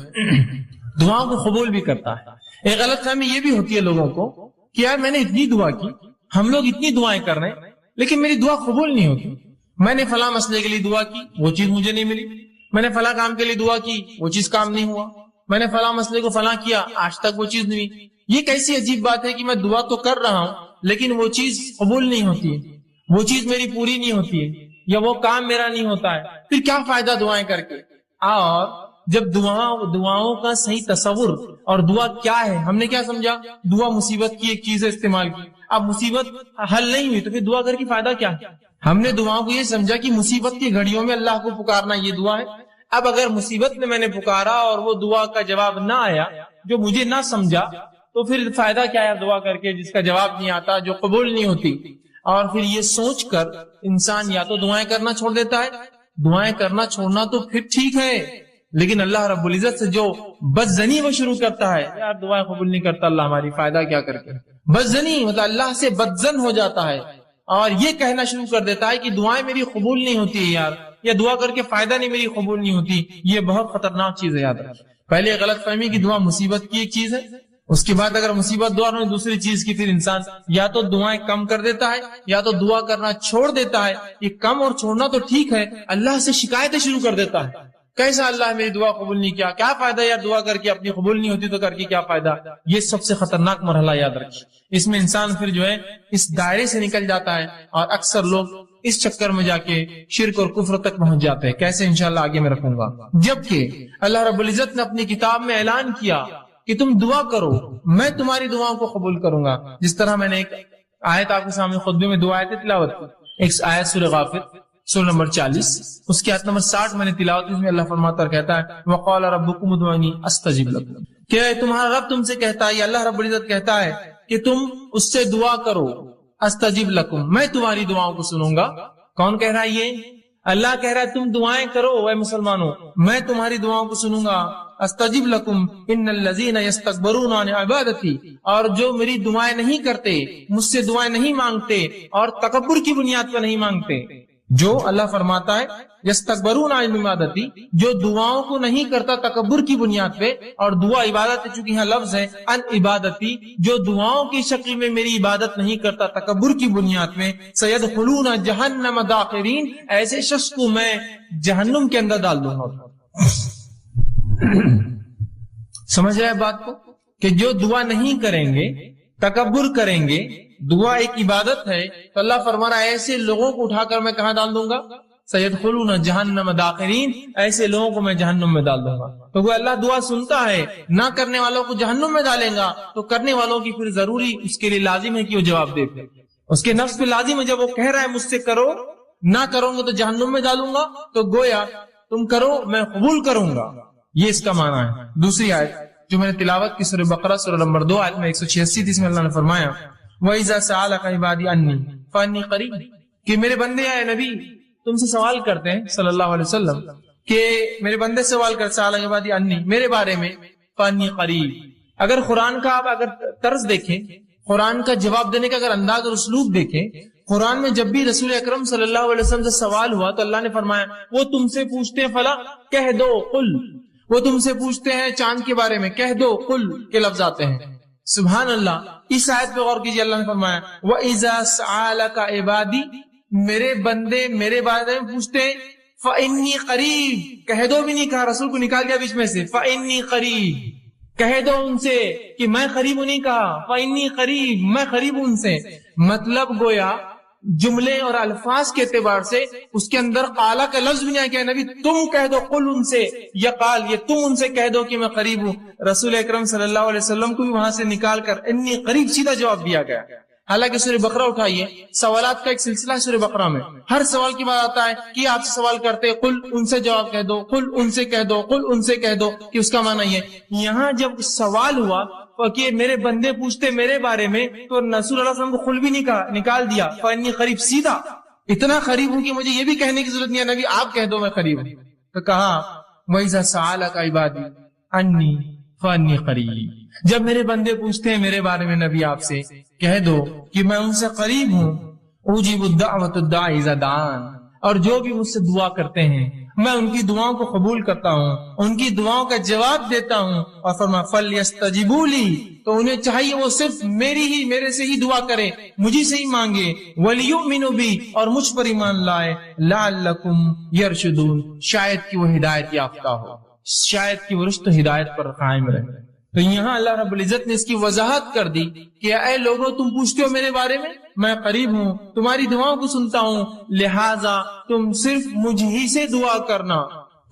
دعاؤں کو قبول بھی کرتا ہے. ایک غلط فہمی یہ بھی ہوتی ہے لوگوں کو کہ یار میں نے اتنی دعا کی, ہم لوگ اتنی دعائیں کر رہے ہیں لیکن میری دعا قبول نہیں ہوتی. میں نے فلاں مسئلے کے لیے دعا کی, وہ چیز مجھے نہیں ملی. میں نے فلاں کام کے لیے دعا کی, وہ چیز کام نہیں ہوا. میں نے فلاں مسئلے کو فلاں کیا, آج تک وہ چیز نہیں ہوئی. یہ کیسی عجیب بات ہے کہ میں دعا تو کر رہا ہوں لیکن وہ چیز قبول نہیں ہوتی ہے, وہ چیز میری پوری نہیں ہوتی ہے, یا وہ کام میرا نہیں ہوتا ہے. پھر کیا فائدہ دعائیں کر کے؟ اور جب دعاؤں کا صحیح تصور اور دعا کیا ہے, ہم نے کیا سمجھا, دعا مصیبت کی ایک چیز ہے استعمال کی. اب مصیبت حل نہیں ہوئی تو پھر دعا کر کے فائدہ کیا ہے؟ ہم نے دعاؤں کو یہ سمجھا کہ مصیبت کی گھڑیوں میں اللہ کو پکارنا یہ دعا ہے. اب اگر مصیبت میں میں نے پکارا اور وہ دعا کا جواب نہ آیا, جو مجھے نہ سمجھا, تو پھر فائدہ کیا ہے دعا کر کے جس کا جواب نہیں آتا, جو قبول نہیں ہوتی. اور پھر یہ سوچ کر انسان یا تو دعائیں کرنا چھوڑ دیتا ہے. دعائیں کرنا چھوڑنا تو پھر ٹھیک ہے, لیکن اللہ رب العزت سے جو بدزنی وہ شروع کرتا ہے, یار دعائیں قبول نہیں کرتا اللہ ہماری, فائدہ کیا کر کے. بدزنی مطلب اللہ سے بدزن ہو جاتا ہے اور یہ کہنا شروع کر دیتا ہے کہ دعائیں میری قبول نہیں ہوتی ہے یار, یا دعا کر کے فائدہ نہیں میری قبول نہیں ہوتی. یہ بہت خطرناک چیز ہے, یاد رکھیں. پہلے غلط فہمی کی دعا مصیبت کی ایک چیز ہے, اس کے بعد اگر مصیبت دعا نہیں دوسری چیز کی, پھر انسان یا تو دعائیں کم کر دیتا ہے یا تو دعا کرنا چھوڑ دیتا ہے. یہ کم اور چھوڑنا تو ٹھیک ہے, اللہ سے شکایتیں شروع کر دیتا ہے. کیسا اللہ میری دعا قبول نہیں کیا, کیا فائدہ یار دعا کر کے, اپنی قبول نہیں ہوتی تو کر کے کیا فائدہ. یہ سب سے خطرناک مرحلہ, یاد رکھیے. اس میں انسان پھر جو ہے اس دائرے سے نکل جاتا ہے اور اکثر لوگ اس چکر میں جا کے شرک اور کفر تک پہنچ جاتے ہیں. کیسے انشاءاللہ آگے میں رکھوں گا. جبکہ اللہ رب العزت نے اپنی کتاب میں اعلان کیا کہ تم دعا کرو, میں تمہاری دعاؤں کو قبول کروں گا. جس طرح میں نے ایک آیت آپ کے سامنے خطبے میں 2 آیتیں تلاوت کی. ایک آیت سورہ غافر سورہ نمبر 40, اس کی آیت نمبر 60 میں نے تلاوت کی. اس میں اللہ فرماتا ہے, کہتا ہے وقال ربکم ادعونی استجب لکم, کہ تمہارا رب تم سے کہتا ہے, یا اللہ رب العزت کہتا ہے کہ تم اس سے دعا کرو, استجب لکم, میں تمہاری دعاؤں کو سنوں گا. کون کہہ رہا ہے یہ؟ اللہ کہہ رہا ہے تم دعائیں کرو اے مسلمانوں, میں تمہاری دعاؤں کو سنوں گا. استجب لکم ان الذین یستکبرون عن عبادتی, اور جو میری دعائیں نہیں کرتے, مجھ سے دعائیں نہیں مانگتے اور تکبر کی بنیاد پر نہیں مانگتے. جو اللہ فرماتا ہے یستکبرون عن عبادتی, جو دعاؤں کو نہیں کرتا تکبر کی بنیاد پہ, اور دعا عبادت چونکہ یہاں لفظ ہے ان عبادتی, جو دعاؤں کی شکل میں میری عبادت نہیں کرتا تکبر کی بنیاد میں, سیدخلون جہنم داخرین, ایسے شخص کو میں جہنم کے اندر ڈال دوں گا. سمجھ رہے بات کو, کہ جو دعا نہیں کریں گے, تکبر کریں گے, دعا ایک عبادت ہے, تو اللہ فرما رہا ہے ایسے لوگوں کو اٹھا کر میں کہاں ڈال دوں گا, سیدخلون جہنم داخرین, ایسے لوگوں کو میں جہنم میں ڈال دوں گا. تو وہ اللہ دعا سنتا ہے, نہ کرنے والوں کو جہنم میں ڈالیں گا, تو کرنے والوں کی پھر ضروری اس کے لیے لازم ہے کہ وہ جواب دے. اس کے نفس پہ لازم ہے, جب وہ کہہ رہا ہے مجھ سے کرو, نہ کروں گا تو جہنم میں ڈالوں گا, تو گویا تم کرو میں قبول کروں گا. یہ اس کا معنی ہے. دوسری آیت جو میں نے تلاوت کی سورہ بقرہ سورہ نمبر 2 آیت میں 186 تھی, اس میں اللہ نے فرمایا وَإِذَا سَأَلَكَ عِبَادِي عَنِّي فَإِنِّي قَرِيبٌ, کہ میرے بندے اے نبی تم سے سوال کرتے ہیں صلی اللہ علیہ وسلم, کہ میرے بندے سوال کرتے سَأَلَكَ عِبَادِي عَنِّي, میرے بارے میں, فَإِنِّي قَرِيبٌ. اگر قرآن کا آپ اگر طرز دیکھیں, قرآن کا جواب دینے کا اگر انداز اور اسلوب دیکھیں, قرآن میں جب بھی رسول اکرم صلی اللہ علیہ وسلم سے سوال ہوا تو اللہ نے فرمایا وہ تم سے پوچھتے ہیں فلاں, کہہ دو قل, وہ تم سے پوچھتے ہیں چاند کے بارے میں, کہہ دو قل کے لفظ آتے ہیں. سبحان اللہ. اس آیت پہ غور کیجیے, اللہ نے فرمایا وَإِذَا سَأَلَكَ عِبَادِي, میرے بندے میرے بارے میں پوچھتے ہیں, فَإِنِّي قَرِيب, کہہ دو بھی نہیں کہا, رسول کو نکال دیا بیچ میں سے, فَإِنِّي قَرِيب, کہہ دو ان سے کہ میں قریب ہوں, نہیں کہا فَإِنِّي قَرِيب, میں قریب ہوں ان سے. مطلب گویا جملے اور الفاظ کے اعتبار سے اس کے اندر قالا کا لفظ بھی نہیں آیا کہ نبی تم کہہ دو قل ان سے، یا قال یہ تم ان سے کہہ دو کہ میں قریب ہوں. رسول اکرم صلی اللہ علیہ وسلم کو بھی وہاں سے نکال کر انی قریب سیدھا جواب دیا گیا. حالانکہ سورہ بقرہ اٹھائیے، سوالات کا ایک سلسلہ ہے سورہ بقرہ میں، ہر سوال کی بات آتا ہے کہ آپ سے سوال کرتے قل ان سے جواب کہہ دو، قل ان سے کہہ دو، قل ان سے کہہ دو، کہ اس کا معنی یہ ہے. یہاں جب سوال ہوا کہ میرے بندے پوچھتے میرے بارے میں، تو رسول اللہ صلی اللہ علیہ وسلم کو قل بھی نکال دیا، فانی قریب، سیدھا اتنا قریب ہوں کہ مجھے یہ بھی کہنے کی ضرورت نہیں ہے نبی آپ کہہ دو میں قریب ہوں. تو کہا وَإِذَا سَأَلَكَ عِبَادِي عَنِّي فَإِنِّي قَرِيبٌ، جب میرے بندے پوچھتے ہیں میرے بارے میں نبی آپ سے کہہ دو کہ میں ان سے قریب ہوں. اجیب الدعوۃ الداعی اذا دعان، اور جو بھی مجھ سے دعا کرتے ہیں میں ان کی دعاؤں کو قبول کرتا ہوں، ان کی دعاؤں کا جواب دیتا ہوں. اور فرمایا فلیستجیبوا لی، تو انہیں چاہیے وہ صرف میرے سے ہی دعا کرے، مجھے سے ہی مانگے. ولیؤمنوا بی، اور مجھ پر ایمان لائے. لعلکم یرشدون، شاید کہ وہ ہدایت یافتہ ہو، شاید کہ وہ رشد و ہدایت پر قائم رہے. تو یہاں اللہ رب العزت نے اس کی وضاحت کر دی کہ اے لوگوں تم پوچھتے ہو میرے بارے میں قریب ہوں، تمہاری دعاؤں کو سنتا ہوں، لہٰذا تم صرف مجھ ہی سے دعا کرنا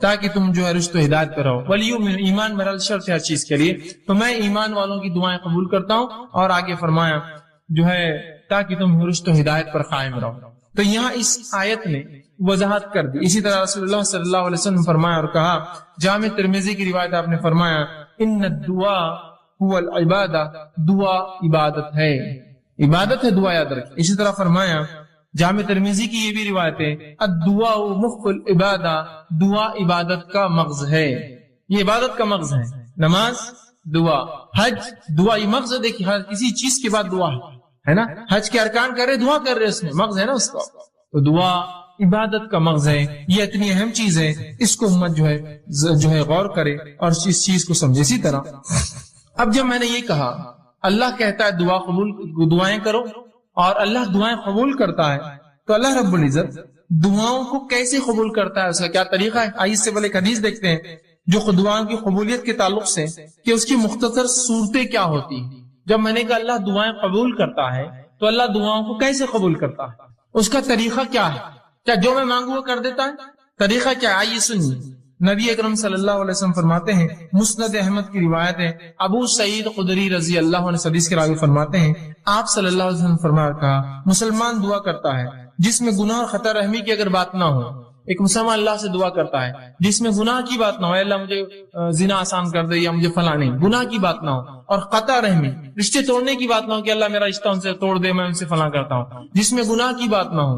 تاکہ تم جو ہے رشد و ہدایت پر رہو. ولیؤمن، ایمان مرحل شرط ہے ہر چیز کے لیے، تو میں ایمان والوں کی دعائیں قبول کرتا ہوں. اور آگے فرمایا جو ہے تاکہ تم رشد و ہدایت پر قائم رہو. تو یہاں اس آیت نے وضاحت کر دی. اسی طرح رسول اللہ صلی اللہ علیہ وسلم فرمایا اور کہا، جامع ترمذی کی روایت آپ نے فرمایا ان الدعاء هو العبادہ، دعا عبادت ہے، عبادت ہے دعا، یاد رکھیں. اسی طرح فرمایا جامع ترمذی کی یہ بھی روایت ہے الدعاء مخ العبادہ، دعا عبادت کا مغز ہے، یہ عبادت کا مغز ہے. نماز دعا، حج دعا، یہ مغز ہے. دیکھیے ہر کسی چیز کے بعد دعا ہے نا، حج کے ارکان کر رہے دعا کر رہے، اس میں مغز ہے نا اس کا. تو دعا عبادت کا مغز ہے، یہ اتنی اہم چیز ہے، اس کو امت جو ہے غور کرے اور اس چیز کو سمجھے. اسی طرح اب جب میں نے یہ کہا اللہ کہتا ہے دعائیں کرو اور اللہ دعائیں قبول کرتا ہے، تو اللہ رب العزت دعاؤں کو کیسے قبول کرتا ہے، اس کا کیا طریقہ ہے؟ آئیے اس سے پہلے ایک حدیث دیکھتے ہیں جو دعاؤں کی قبولیت کے تعلق سے کہ اس کی مختصر صورتیں کیا ہوتی ہیں. جب میں نے کہا اللہ دعائیں قبول کرتا ہے تو اللہ دعاؤں کو کیسے قبول کرتا ہے، اس کا طریقہ کیا ہے؟ کیا جو میں مانگوں وہ کر دیتا ہے؟ طریقہ کیا ہے؟ آئیے سنیے. نبی اکرم صلی اللہ علیہ وسلم فرماتے ہیں، مسند احمد کی روایت ہے، ابو سعید خدری رضی اللہ عنہ حدیث کے راوی فرماتے ہیں آپ صلی اللہ علیہ وسلم فرمایا کہا مسلمان دعا کرتا ہے جس میں گناہ اور خطا رحمی کی اگر بات نہ ہو. ایک مسلمان اللہ سے دعا کرتا ہے جس میں گناہ کی بات نہ ہو، اللہ مجھے زنا آسان کر دے یا مجھے فلاں نہیں، گناہ کی بات نہ ہو، اور قطع رحمی رشتے توڑنے کی بات نہ ہو کہ اللہ میرا رشتہ ان سے توڑ دے، میں ان سے فلاں کرتا ہوں، جس میں گناہ کی بات نہ ہو،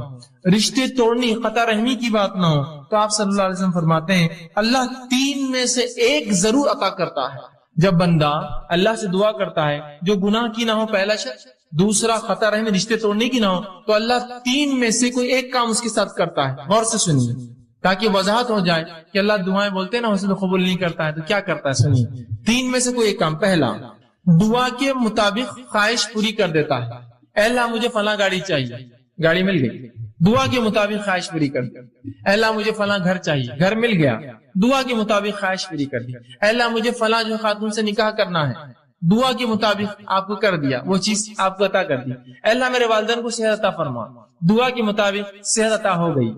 رشتے توڑنی قطع رحمی کی بات نہ ہو، تو آپ صلی اللہ علیہ وسلم فرماتے ہیں اللہ 3 میں سے ایک ضرور عطا کرتا ہے. جب بندہ اللہ سے دعا کرتا ہے جو گناہ کی نہ ہو، پہلا شرط، دوسرا قطع رحمی رشتے توڑنے کی نہ ہو، تو اللہ 3 میں سے کوئی ایک کام اس کے ساتھ کرتا ہے. غور سے سنیے تاکہ وضاحت ہو جائے کہ اللہ دعائیں بولتے ہیں نا اسے تو قبول نہیں کرتا ہے، تو کیا کرتا ہے؟ سنیے 3 میں سے کوئی ایک کام. پہلا، دعا کے مطابق خواہش پوری کر دیتا ہے. اے اللہ مجھے فلاں گاڑی چاہیے، گاڑی مل گئی، دعا کے مطابق خواہش پوری کر دی. اے اللہ مجھے فلاں گھر چاہیے، گھر مل گیا، دعا کے مطابق خواہش پوری کر دی. اے اللہ مجھے فلاں جو خاتون سے نکاح کرنا ہے، دعا کے مطابق آپ کو کر دیا، وہ چیز آپ کو عطا کر دی. اے اللہ میرے والدین کو صحت عطا فرما، دعا کے مطابق صحت عطا ہو گئی.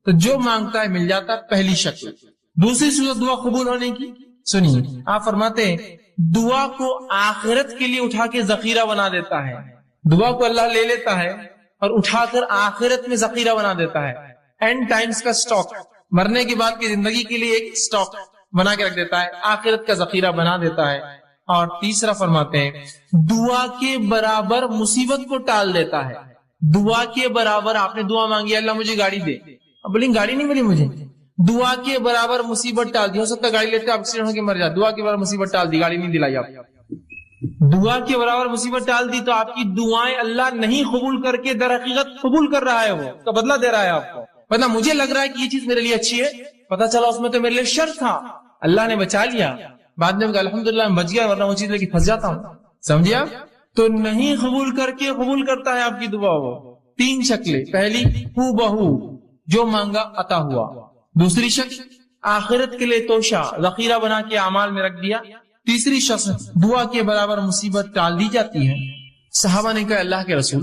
تو جو مانگتا ہے مل جاتا ہے، پہلی شکل. دوسری صورت دعا قبول ہونے کی، سنیے آپ فرماتے ہیں دعا کو آخرت کے لیے اٹھا کے ذخیرہ بنا دیتا ہے. دعا کو اللہ لے لیتا ہے اور اٹھا کر آخرت میں ذخیرہ بنا دیتا ہے. اینڈ ٹائمز کا سٹاک، مرنے کے بعد کی زندگی کے لیے ایک سٹاک بنا کے رکھ دیتا ہے، آخرت کا ذخیرہ بنا دیتا ہے. اور تیسرا فرماتے ہیں دعا کے برابر مصیبت کو ٹال دیتا ہے. دعا کے برابر آپ نے دعا مانگی اللہ مجھے گاڑی دے، اب بولیں گاڑی نہیں ملی مجھے، دعا کے برابر مصیبت ٹال دی. ہو سکتا ہے گاڑی لیتے آپ ایکسیڈنٹ ہو کے مر جائے، دعا کے برابر مصیبت ٹال دی، گاڑی نہیں دلائی آپ. دعا کے برابر مصیبت ٹال دی تو آپ کی دعائیں اللہ نہیں قبول کر کے در حقیقت قبول کر رہا ہے، وہ کا بدلہ دے رہا ہے آپ کو. پتہ مجھے لگ رہا ہے کہ یہ چیز میرے لیے اچھی ہے، پتہ چلا اس میں تو میرے لیے شر تھا، اللہ نے بچا لیا. بعد میں الحمدللہ میں بچ گیا، ورنہ وہ چیز لے کے پھنس جاتا ہوں. سمجھے آپ؟ تو نہیں قبول کر کے قبول کرتا ہے آپ کی دعا. وہ 3 شکلیں، پہلی ہو بہو جو مانگا عطا ہوا، دوسری شکل آخرت کے لیے توشہ ذخیرہ بنا کے اعمال میں رکھ دیا، تیسری شخص دعا کے برابر مصیبت ٹال دی جاتی ہے. صحابہ نے کہا اللہ کے رسول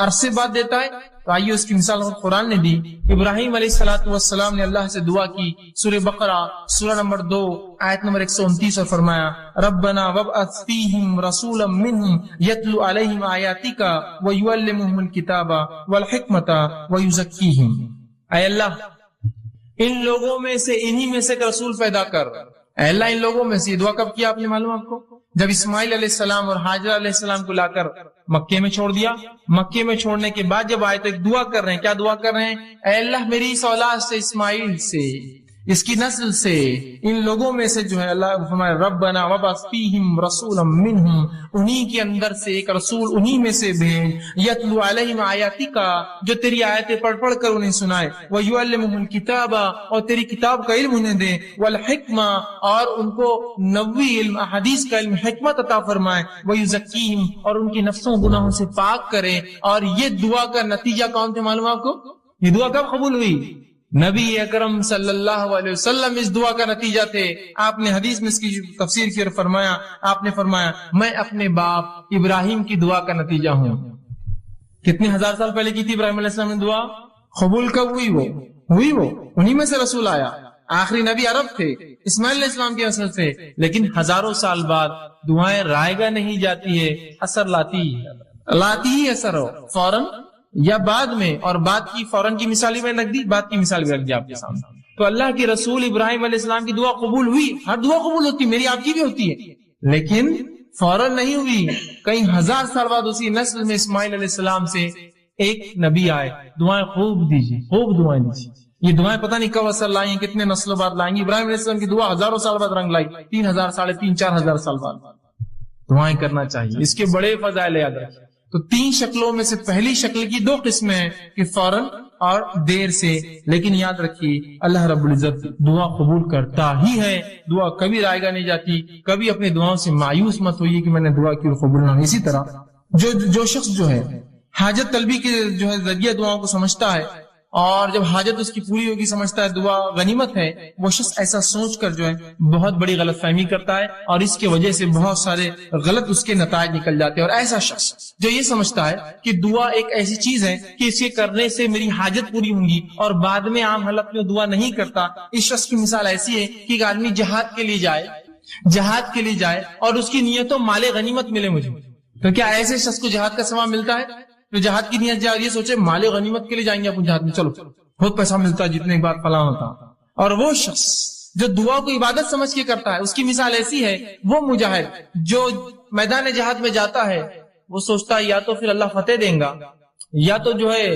عرصے بعد دیتا ہے. تو آئیے اس کی مثال قرآن نے دی. ابراہیم علیہ الصلوۃ والسلام نے اللہ سے دعا کی. سورہ بقرہ سورہ نمبر 2 آیت نمبر 129 اور فرمایا ربنا وابعث فیہم رسولا منہم یتلو علیہم آیاتک ویعلمہم الکتاب والحکمت ویزکیہم. اے اللہ ان لوگوں میں سے انہی میں سے ایک رسول پیدا کر. اے اللہ ان لوگوں میں سے. دعا کب کیا آپ نے معلوم آپ کو؟ جب اسماعیل علیہ السلام اور ہاجرہ علیہ السلام کو لا کر مکے میں چھوڑ دیا. مکے میں چھوڑنے کے بعد جب آئے تو ایک دعا کر رہے ہیں. کیا دعا کر رہے ہیں؟ اے اللہ میری اس اولاد سے، اسماعیل سے، اس کی نسل سے، ان لوگوں میں سے جو ہے اللہ فرمائے ربنا وابعث فیہم رسولا منہم، انہی کے اندر سے ایک رسول انہی میں سے بھیج، یتلو علیہم آیاتک، جو تیری آیتیں پڑھ پڑھ کر انہیں سنائے، ویعلمہم الکتاب، اور تیری کتاب کا علم انہیں دے، والحکمہ، اور ان کو نبوی علم، احادیث کا علم، حکمت عطا فرمائے، ویزکیہم، اور ان کی نفسوں گناہوں سے پاک کرے. اور یہ دعا کا نتیجہ کون تھے معلوم آپ کو؟ یہ دعا کب قبول ہوئی؟ نبی اکرم صلی اللہ علیہ وسلم اس دعا کا نتیجہ تھے. آپ نے حدیث میں اس کی تفسیر کی اور فرمایا، آپ نے فرمایا میں اپنے باپ ابراہیم کی دعا کا نتیجہ ہوں. کتنے ہزار سال پہلے کی تھی ابراہیم علیہ السلام نے دعا؟ قبول کب ہوئی؟ وہ انہی میں سے رسول آیا. آخری نبی عرب تھے، اسماعیل علیہ السلام کی نسل سے، لیکن ہزاروں سال بعد دعائیں رائے گاہ نہیں جاتی ہے، اثر لاتی ہی اثر ہو فوراً یا بعد میں. اور بات کی فوراً کی مثال بھی میں رکھ دی، بات کی مثال بھی رکھ دی آپ کے سامنے. تو اللہ کے رسول ابراہیم علیہ السلام کی دعا قبول ہوئی. ہر دعا قبول ہوتی، میری آپ کی بھی ہوتی ہے، لیکن فوراً نہیں ہوئی. کئی ہزار سال بعد اسی نسل میں اسماعیل علیہ السلام سے ایک نبی آئے. دعائیں خوب دیجیے، خوب دعائیں دیجیے. یہ دعائیں پتہ نہیں کب اثر لائیں، کتنے نسلوں بعد لائیں گی. ابراہیم علیہ السلام کی دعا ہزاروں سال بعد رنگ لائی، 3000 ساڑھے 3 4000 سال بعد. دعائیں کرنا چاہیے، اس کے بڑے فضائل یاد رکھیں. تو 3 شکلوں میں سے پہلی شکل کی 2 قسمیں ہیں کہ فوراً اور دیر سے. لیکن یاد رکھیے اللہ رب العزت دعا قبول کرتا ہی ہے. دعا کبھی رائے گاہ نہیں جاتی. کبھی اپنی دعاؤں سے مایوس مت ہوئیے کہ میں نے دعا کی اور قبول نہ. اسی طرح جو شخص جو ہے حاجت طلبی کے جو ہے ذریعہ دعاؤں کو سمجھتا ہے، اور جب حاجت اس کی پوری ہوگی سمجھتا ہے دعا غنیمت ہے، وہ شخص ایسا سوچ کر جو ہے بہت بڑی غلط فہمی کرتا ہے، اور اس کی وجہ سے بہت سارے غلط اس کے نتائج نکل جاتے ہیں. اور ایسا شخص جو یہ سمجھتا ہے کہ دعا ایک ایسی چیز ہے کہ اس کے کرنے سے میری حاجت پوری ہوں گی، اور بعد میں عام حالت میں دعا نہیں کرتا، اس شخص کی مثال ایسی ہے کہ ایک آدمی جہاد کے لیے جائے اور اس کی نیت و مال غنیمت ملے مجھے. تو کیا ایسے شخص کو جہاد کا ثواب ملتا ہے؟ تو جہاد کی نیت جائے، یہ سوچے مال غنیمت کے لیے جائیں گے اپنے جہاد میں، چلو بہت پیسہ ملتا ہے جتنے بار فلاں ہوتا. اور وہ شخص جو دعا کو عبادت سمجھ کے کرتا ہے، اس کی مثال ایسی ہے، وہ مجاہد جو میدان جہاد میں جاتا ہے، وہ سوچتا ہے یا تو پھر اللہ فتح دیں گا، یا تو جو ہے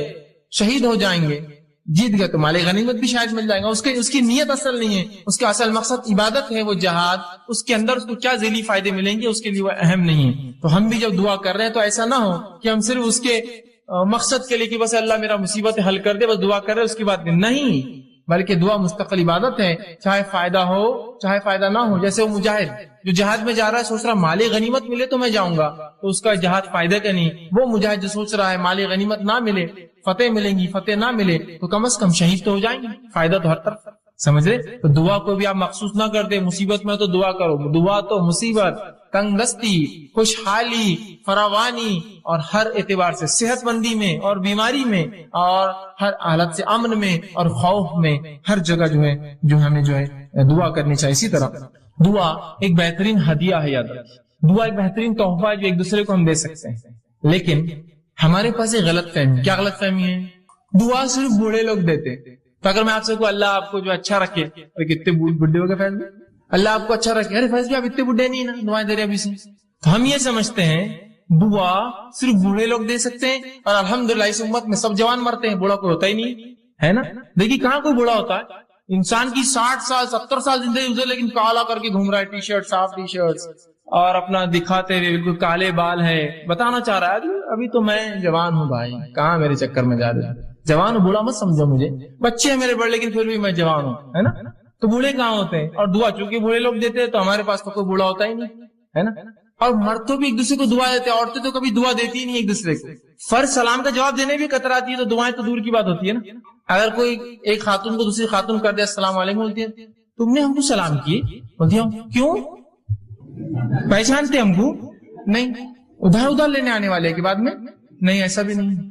شہید ہو جائیں گے، جیت گیا تو مال غنیمت بھی شاید مل جائے گا. اس کی نیت اصل نہیں ہے، اس کا اصل مقصد عبادت ہے، وہ جہاد. اس کے اندر اس کو کیا ذیلی فائدے ملیں گے اس کے لیے وہ اہم نہیں ہے. تو ہم بھی جب دعا کر رہے ہیں تو ایسا نہ ہو کہ ہم صرف اس کے مقصد کے لیے کہ بس اللہ میرا مصیبت حل کر دے، بس دعا کر رہے اس کی بات نہیں، بلکہ دعا مستقل عبادت ہے، چاہے فائدہ ہو چاہے فائدہ نہ ہو. جیسے وہ مجاہد جو جہاد میں جا رہا ہے سوچ رہا مال غنیمت ملے تو میں جاؤں گا، تو اس کا جہاد فائدہ کا نہیں. وہ مجاہد جو سوچ رہا ہے مال غنیمت نہ ملے، فتح ملیں گی، فتح نہ ملے تو کم از کم شہید تو ہو جائیں گے، فائدہ تو ہر طرف. سمجھ رہے؟ تو دعا کو بھی آپ مخصوص نہ کرتے، مصیبت میں تو دعا کرو. دعا تو مصیبت، تنگ دستی، خوشحالی، فراوانی اور ہر اعتبار سے صحت مندی میں اور بیماری میں اور ہر حالت سے امن میں اور خوف میں، ہر جگہ جو ہمیں جو ہے دعا کرنی چاہیے. اسی طرح دعا ایک بہترین ہدیہ ہے. یاد رکھیں دعا ایک بہترین تحفہ ہے جو ایک دوسرے کو ہم دے سکتے ہیں. لیکن ہمارے پاس ایک غلط فہمی. کیا غلط فہمی ہے؟ دعا صرف بوڑھے لوگ دیتے. تو اگر میں آپ سے کہوں اللہ آپ کو جو اچھا رکھے، تو کتنے بڈھے ہو گئے فیض بھی، اللہ آپ کو اچھا رکھے، ارے فیض بھی آپ اتنے بڈھے نہیں نا دعائیں دے رہے ابھی سے. تو ہم یہ سمجھتے ہیں دعا صرف بوڑھے لوگ دے سکتے ہیں، اور الحمدللہ اس امت میں سب جوان مرتے ہیں، بوڑھا کوئی ہوتا ہی نہیں ہے نا. دیکھیے کہاں کوئی بوڑھا ہوتا ہے. انسان کی 60 سال 70 سال زندگی گزر، لیکن کالا کر کے گھوم رہا ہے، ٹی شرٹ صاف ٹی شرٹ اور اپنا دکھاتے ہوئے بالکل کالے بال ہے، بتانا چاہ رہا ہے ابھی تو میں جوان ہوں بھائی، کہاں میرے چکر میں جا رہے. جوان بوڑھا مت سمجھو مجھے، بچے ہیں میرے بڑے لیکن پھر بھی میں جوان ہوں، ہے نا. تو بوڑھے کہاں ہوتے ہیں؟ اور دعا چونکہ بوڑھے لوگ دیتے ہیں تو ہمارے پاس تو کوئی بوڑھا ہوتا ہی نہیں ہے نا. اور مرد تو بھی ایک دوسرے کو دعا دیتے ہیں، عورتیں تو کبھی دعا دیتی ہی نہیں ایک دوسرے کو. فرض سلام کا جواب دینے بھی کتراتی ہے، تو دعائیں تو دور کی بات ہوتی ہے نا. اگر کوئی ایک خاتون کو دوسری خاتون کر دے السلام علیکم، بولتی ہے تم نے ہم کو سلام کیے، بولتی ہم کیوں پہچانتے ہم کو نہیں، ادھر ادھر لینے آنے والے کے بعد میں نہیں، ایسا بھی نہیں.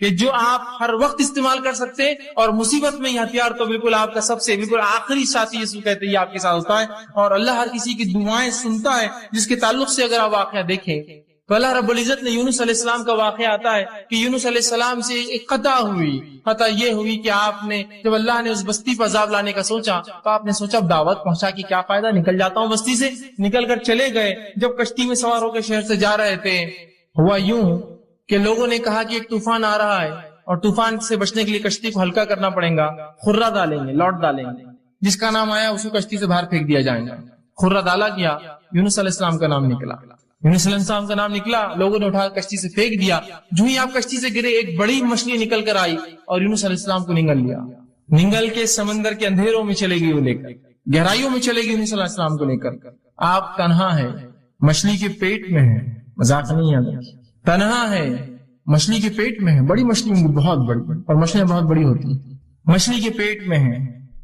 کہ جو آپ ہر وقت استعمال کر سکتے ہیں، اور مصیبت میں یہ ہتھیار تو بالکل آپ کا سب سے بالکل آخری ساتھی یسوع کہتے ہیں یہ آپ کے ساتھ ہوتا ہے، اور اللہ ہر کسی کی دعائیں سنتا ہے جس کے تعلق سے اگر آپ واقعہ دیکھیں تو اللہ رب العزت نے یونس علیہ السلام کا واقعہ آتا ہے کہ یونس علیہ السلام سے ایک خطا ہوئی. خطا یہ ہوئی کہ آپ نے جب اللہ نے اس بستی پر عذاب لانے کا سوچا تو آپ نے سوچا اب دعوت پہنچا کہ کیا فائدہ، نکل جاتا ہوں بستی سے. نکل کر چلے گئے. جب کشتی میں سوار ہو کے شہر سے جا رہے تھے، ہوا یوں کہ لوگوں نے کہا کہ ایک طوفان آ رہا ہے اور طوفان سے بچنے کے لیے کشتی کو ہلکا کرنا پڑے گا، خرہ ڈالیں گے، لوٹ ڈالیں گے، جس کا نام آیا اس کو کشتی سے باہر پھینک دیا جائے گا. خرہ ڈالا گیا، یونس علیہ السلام کا نام نکلا. یونس علیہ السلام کا نام نکلا، لوگوں نے اٹھا کشتی سے پھینک دیا. جو ہی آپ کشتی سے گرے ایک بڑی مچھلی نکل کر آئی اور یونس علیہ السلام کو نگل لیا. نگل کے سمندر کے اندھیروں میں چلے گئی، وہ لے کر گہرائیوں میں چلے گئی یونس علیہ السلام کو لے کر. آپ تنہا ہے، مچھلی کے پیٹ میں ہے، مذاق نہیں ہے، تنہا ہے، مچھلی کے پیٹ میں ہے. بڑی مچھلی ہوں گی، بہت بڑی، اور مچھلیاں بہت بڑی ہوتی ہیں. مچھلی کے پیٹ میں ہے،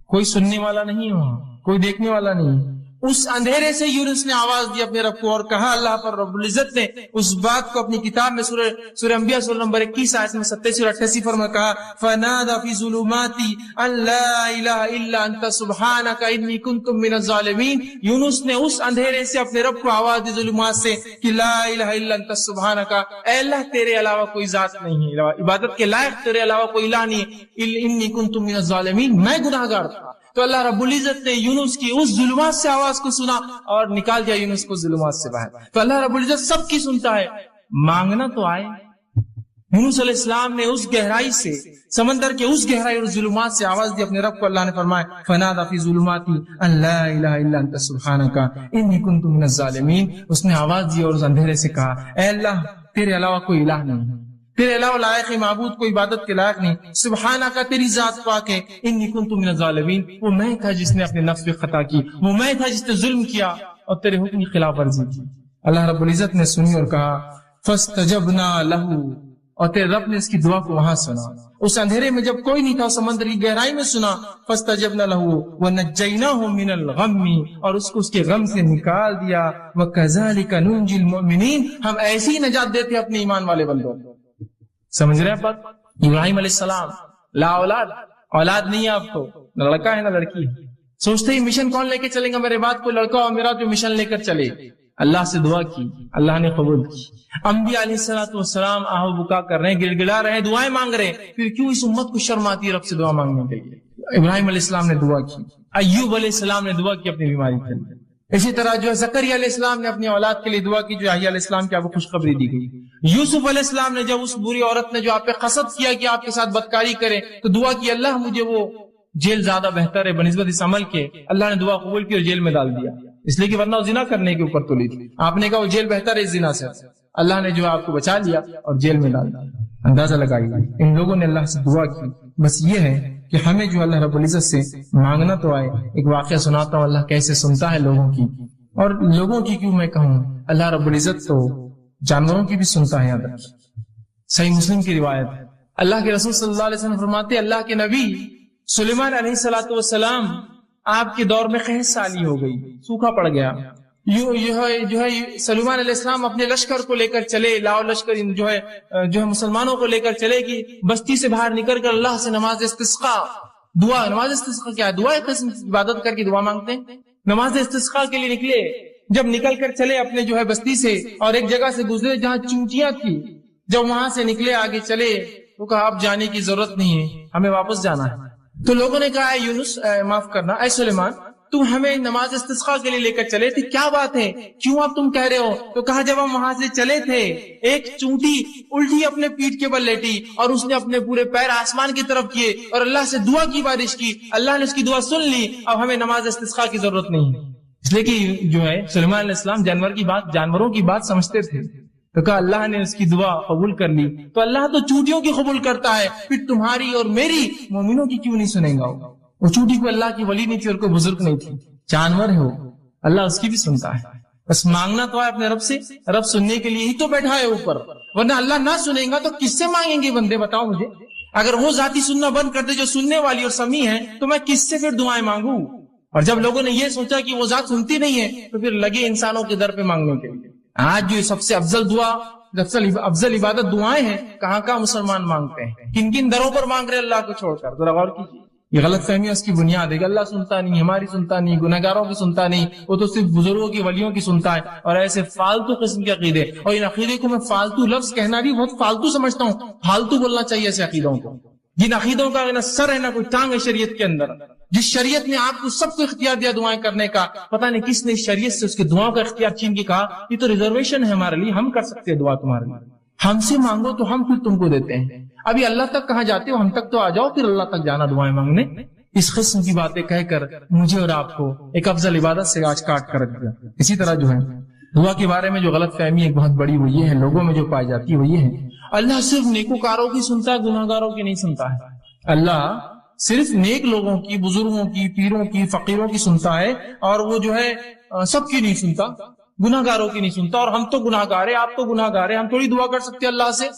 کوئی سننے والا نہیں ہے وہاں، کوئی دیکھنے والا نہیں. اس اندھیرے سے یونس نے آواز دی اپنے رب کو اور کہا. اللہ پر رب العزت نے اس بات کو اپنی کتاب میں سورہ انبیاء سورہ نمبر 21 آیت میں 87 اور 88 فرما کہا فَنَادَى فِي ظُلُمَاتِ أَن لَا إِلَهَ إِلَّا أَنْتَ سُبْحَانَكَ إِنِّي كُنْتُ مِنَ الظَّالِمِينَ. یونس نے اس اندھیرے سے اپنے رب کو آواز دی ظلمات سے کہ لا الہ الا انت سبحانك، اے اللہ تیرے علاوہ کوئی ذات نہیں ہے، عبادت کے لائق تیرے علاوہ کوئی الہ نہیں ہے. إِنِّي كُنْتُ مِنَ الظَّالِمِينَ، میں گناہگار تھا. تو اللہ رب العزت نے یونس کی اس ظلمات سے آواز کو سنا اور نکال دیا یونس کو ظلمات سے باہر. تو اللہ رب العزت سب کی سنتا ہے، مانگنا تو آئے. یونس علیہ السلام نے اس گہرائی سے، سمندر کے اس گہرائی اور ظلمات سے آواز دی اپنے رب کو. اللہ نے فرمایا فنادى فی ظلمات ان لا الہ الا انت سبحانک انی کنت من الظالمین. اس نے آواز دی اور اس اندھیرے سے کہا اے اللہ تیرے علاوہ کوئی الہ نہیں، تیرے علاوہ لائق معبود کوئی عبادت کے لائق نہیں. سبحانہ تیری ذات پاک ہے. انی کنت من الظالمین، وہ میں تھا جس نے اپنے نفس پہ خطا کی، وہ میں تھا جس نے ظلم کیا اور تیرے حکم کی خلاف ورزی کی. اللہ رب العزت نے سنی اور کہا فاستجبنا له، اور تیرے رب نے اس کی دعا کو وہاں سنا. اس اندھیرے میں جب کوئی نہیں تھا، سمندر کی گہرائی میں سنا. فاستجبنا له ونجیناه من الغم، اور اس کو اس کے غم سے نکال دیا. وکذالک ننجی المؤمنین، ہم ایسی نجات دیتے اپنے ایمان والے بندوں. سمجھ رہے ہیں بات؟ ابراہیم علیہ السلام لا اولاد، اولاد نہیں ہے آپ کو، نہ لڑکا ہے نہ لڑکی ہے. سوچتے ہی مشن کون لے کے چلیں گا میرے بعد، کوئی لڑکا ہو میرا جو مشن لے کر چلے. اللہ سے دعا کی، اللہ نے قبول کی. انبیاء علیہ السلام آہو بکا کر رہے ہیں، گڑ گڑا رہے ہیں، دعائیں مانگ رہے ہیں. پھر کیوں اس امت کو شرم آتی ہے رب سے دعا مانگنے کے لیے؟ ابراہیم علیہ السلام نے دعا کی، ایوب علیہ السلام نے دعا کی اپنی بیماری کے لیے. اسی طرح جو ہے زکریا علیہ السلام نے اپنی اولاد کے لیے دعا کی، جو یحییٰ علیہ السلام کی آپ کو خوشخبری دی گئی. یوسف علیہ السلام نے جب اس بری عورت نے جو آپ پہ قصد کیا کہ آپ کے ساتھ بدکاری کرے تو دعا کی اللہ مجھے وہ جیل زیادہ بہتر ہے بنسبت اس عمل کے. اللہ نے دعا قبول کی اور جیل میں ڈال دیا، اس لیے کہ ورنہ وہ زنا کرنے کے اوپر تلی تھی. آپ نے کہا وہ جیل بہتر ہے اس زنا سے. اللہ نے جو آپ کو بچا لیا اور جیل میں ڈال دیا. اندازہ لگائیے ان لوگوں نے اللہ سے دعا کی. بس یہ ہے کہ ہمیں جو اللہ رب العزت سے مانگنا تو آئے. ایک واقعہ سناتا ہوں اللہ کیسے سنتا ہے لوگوں کی، اور لوگوں کی کیوں میں کہوں، اللہ رب العزت تو جانوروں کی بھی سنتا ہے. یاد رکھیں صحیح مسلم کی روایت ہے، اللہ کے رسول صلی اللہ علیہ وسلم فرماتے اللہ کے نبی سلیمان علیہ الصلوۃ والسلام آپ کے دور میں قحط سالی ہو گئی، سوکھا پڑ گیا. جو ہے سلیمان علیہ السلام اپنے لشکر کو لے کر چلے، لاؤ لشکر جو ہے مسلمانوں کو لے کر چلے کہ بستی سے باہر نکل کر اللہ سے نماز استسقاء دعا. نماز استسقاء کیا ہے؟ دعا قسم عبادت کر کے دعا مانگتے ہیں. نماز استسقاء کے لیے نکلے. جب نکل کر چلے اپنے جو ہے بستی سے اور ایک جگہ سے گزرے جہاں چونٹیاں تھی، جب وہاں سے نکلے آگے چلے تو کہا اب جانے کی ضرورت نہیں ہے، ہمیں واپس جانا ہے. تو لوگوں نے کہا اے یونس معاف کرنا، اے سلیمان تم ہمیں نماز استسقاء کے لیے لے کر چلے تھے، کیا بات ہے، کیوں اب تم کہہ رہے ہو؟ تو کہا جب ہم وہاں سے چلے تھے ایک چونٹی الٹی اپنے پیٹھ کے بل لیٹی اور اس نے اپنے پورے پیر آسمان کی طرف کیے اور اللہ سے دعا کی بارش کی، اللہ نے اس کی دعا سن لی، اب ہمیں نماز استسقاء کی ضرورت نہیں. اس لیے کہ جو ہے سلیمان علیہ السلام جانوروں کی بات سمجھتے تھے. تو کہا اللہ نے اس کی دعا قبول کر لی، تو اللہ تو چونٹیوں کی قبول کرتا ہے، پھر تمہاری اور میری مومنوں کی کیوں نہیں سنے گا؟ وہ چونٹی کو اللہ کی ولی نہیں تھی اور کوئی بزرگ نہیں تھی، جانور ہو، اللہ اس کی بھی سنتا ہے. بس مانگنا تو ہے اپنے رب سے، رب سننے کے لیے ہی تو بیٹھا ہے اوپر، ورنہ اللہ نہ سنے گا تو کس سے مانگیں گے بندے؟ بتاؤ مجھے. اگر وہ ذاتی سننا بند کر دے جو سننے والی اور سمیع ہے تو میں کس سے پھر دعائیں مانگوں؟ اور جب لوگوں نے یہ سوچا کہ وہ ذات سنتی نہیں ہے تو پھر لگے انسانوں کے در پہ مانگنے کے لیے. آج جو سب سے افضل دعا افضل عبادت دعائیں ہیں، کہاں کہاں مسلمان مانگتے ہیں، کن کن دروں پر مانگ رہے اللہ کو چھوڑ کر، ذرا غور کیجیے۔ یہ غلط فہمی ہے، اس کی بنیاد ہے کہ اللہ سنتا نہیں، ہماری سنتا نہیں، گنہگاروں کی سنتا نہیں، وہ تو صرف بزرگوں کی ولیوں کی سنتا ہے، اور ایسے فالتو قسم کے عقیدے، اور ان عقیدے کو میں فالتو لفظ کہنا بھی بہت فالتو سمجھتا ہوں، فالتو بولنا چاہیے ایسے عقیدوں کو، جن عقیدوں کا نہ سر ہے نہ کوئی ٹانگ ہے شریعت کے اندر۔ جس شریعت نے آپ کو سب کو اختیار دیا دعائیں کرنے کا، پتہ نہیں کس نے شریعت سے اس کے دعاؤں کا اختیار چھین کے کہا یہ تو ریزرویشن ہے ہمارے لیے، ہم کر سکتے ہیں دعا تمہارے لیے، ہم سے مانگو تو ہم پھر تم کو دیتے ہیں۔ ابھی اللہ تک کہاں جاتے ہو، ہم تک تو آ جاؤ، پھر اللہ تک جانا دعائیں مانگنے۔ اس قسم کی باتیں کہہ کر مجھے اور آپ کو ایک افضل عبادت سے آج کاٹ کر رکھ دیا۔ اسی طرح جو ہے دعا کے بارے میں جو غلط فہمی ایک بہت بڑی وہ یہ ہے، لوگوں میں جو پائی جاتی ہے وہ یہ ہے، اللہ صرف نیکوکاروں کی سنتا ہے، گناہگاروں کی نہیں سنتا ہے۔ اللہ صرف نیک لوگوں کی، بزرگوں کی، پیروں کی، فقیروں کی سنتا ہے، اور وہ جو ہے سب کی نہیں سنتا، گناہگاروں کی نہیں سنتا۔ اور ہم تو گناہگار ہیں، آپ تو گناہگار ہیں، ہم تھوڑی دعا کر سکتے اللہ سے۔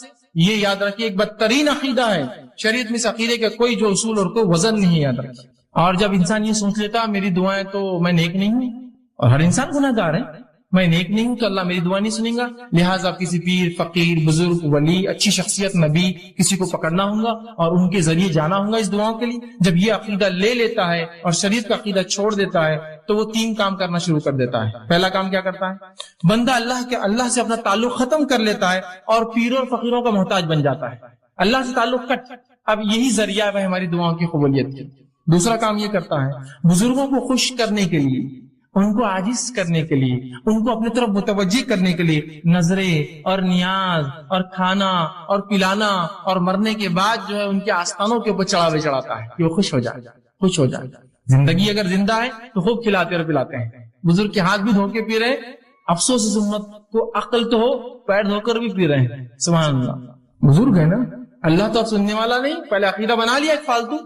یہ یاد رکھیے ایک بدترین عقیدہ ہے شریعت میں، اس عقیدے کا کوئی جو اصول اور کوئی وزن نہیں ہے، یاد رکھیے۔ اور جب انسان یہ سوچ لیتا میری دعائیں تو میں نیک نہیں ہوں، اور ہر انسان گناہگار ہے، میں نیک نہیں ہوں تو اللہ میری دعا نہیں سنیں گا، لہٰذا کسی پیر، فقیر، بزرگ، ولی، اچھی شخصیت، نبی کسی کو پکڑنا ہوگا اور ان کے ذریعے جانا ہوگا اس دعاؤں کے لیے۔ جب یہ عقیدہ لے لیتا ہے اور شریعت کا عقیدہ چھوڑ دیتا ہے تو وہ تین کام کرنا شروع کر دیتا ہے۔ پہلا کام کیا کرتا ہے؟ بندہ اللہ سے اپنا تعلق ختم کر لیتا ہے اور پیروں اور فقیروں کا محتاج بن جاتا ہے۔ اللہ سے تعلق کٹ، اب یہی ذریعہ ہے ہماری دعاؤں کی قبولیت کی۔ دوسرا کام یہ کرتا ہے بزرگوں کو خوش کرنے کے لیے، ان کو عاجز کرنے کے لیے، ان کو اپنی طرف متوجہ کرنے کے لیے نظریں اور نیاز اور کھانا اور پلانا، اور مرنے کے بعد جو ہے ان کے آستانوں کے اوپر چڑھاوے چڑھاتا ہے کہ وہ خوش ہو جائے، خوش ہو جائے۔ زندگی اگر زندہ ہے تو خوب کھلاتے اور پلاتے ہیں، بزرگ کے ہاتھ بھی دھو کے پی رہے ہیں، افسوس اس امت کو عقل تو ہو پیر دھو کر بھی پی رہے ہیں۔ سبحان اللہ، بزرگ ہے نا، اللہ تو اب سننے والا نہیں، پہلے عقیدہ بنا لیا ایک فالتو،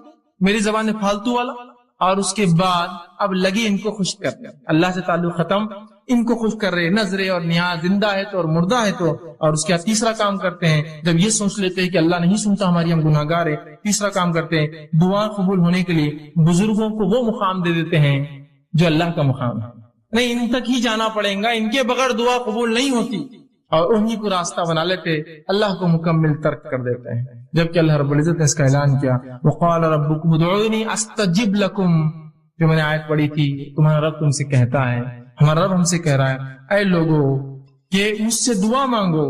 میری زبان میں فالتو والا، اور اس کے بعد اب لگی ان کو خوش کرتے، اللہ سے تعلق ختم، ان کو خوش کر رہے، نظریں اور نیاز، زندہ ہے تو اور مردہ ہے تو۔ اور اس کے بعد تیسرا کام کرتے ہیں، جب یہ سوچ لیتے ہیں کہ اللہ نہیں سنتا ہماری، ہم گناہگار ہیں، تیسرا کام کرتے ہیں دعا قبول ہونے کے لیے بزرگوں کو وہ مقام دے دیتے ہیں جو اللہ کا مقام ہے، نہیں ان تک ہی جانا پڑے گا، ان کے بغیر دعا قبول نہیں ہوتی، اور انہی کو راستہ بنا لیتے، اللہ کو مکمل ترک کر دیتے ہیں۔ جبکہ اللہ رب العزت نے اس کا اعلان کیا، وقال ربکم ادعونی استجب لکم، جو میں نے آیت پڑھی تھی، تمہارا رب تم سے کہتا ہے، ہمارا رب ہم سے کہہ رہا ہے اے لوگو کہ مجھ سے دعا مانگو،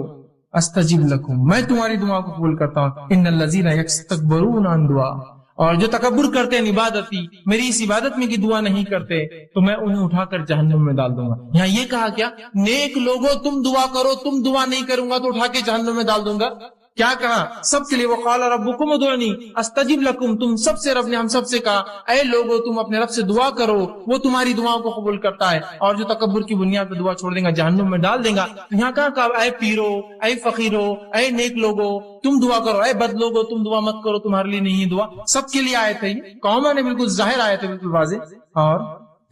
استجب لکم، میں تمہاری دعا کو قبول کرتا ہوں، ان الذین یستکبرون عن دعا، اور جو تکبر کرتے ہیں عبادتی، میری اس عبادت میں کی دعا نہیں کرتے تو میں انہیں اٹھا کر جہنم میں ڈال دوں گا۔ یہاں یہ کہا کیا، نیک لوگوں تم دعا کرو، تم دعا نہیں کروں گا تو اٹھا کے جہنم میں ڈال دوں گا۔ کیا کہا؟ سب کے لیے، وقال ربکم ادعونی استجب لکم، تم سب سے رب نے ہم سب سے کہا اے لوگو تم اپنے رب سے دعا کرو، وہ تمہاری دعاؤں کو قبول کرتا ہے، اور جو تکبر کی بنیاد پہ دعا چھوڑ دیں گا جہنم میں ڈال دیں گا۔ یہاں کہا اے پیرو، اے فقیرو، اے نیک لوگو تم دعا کرو، اے بد لوگو تم دعا مت کرو، تمہارے لیے نہیں ہے دعا۔ سب کے لیے آئے تھے، قوموں نے بالکل ظاہر آئے تھے، بالکل واضح۔ اور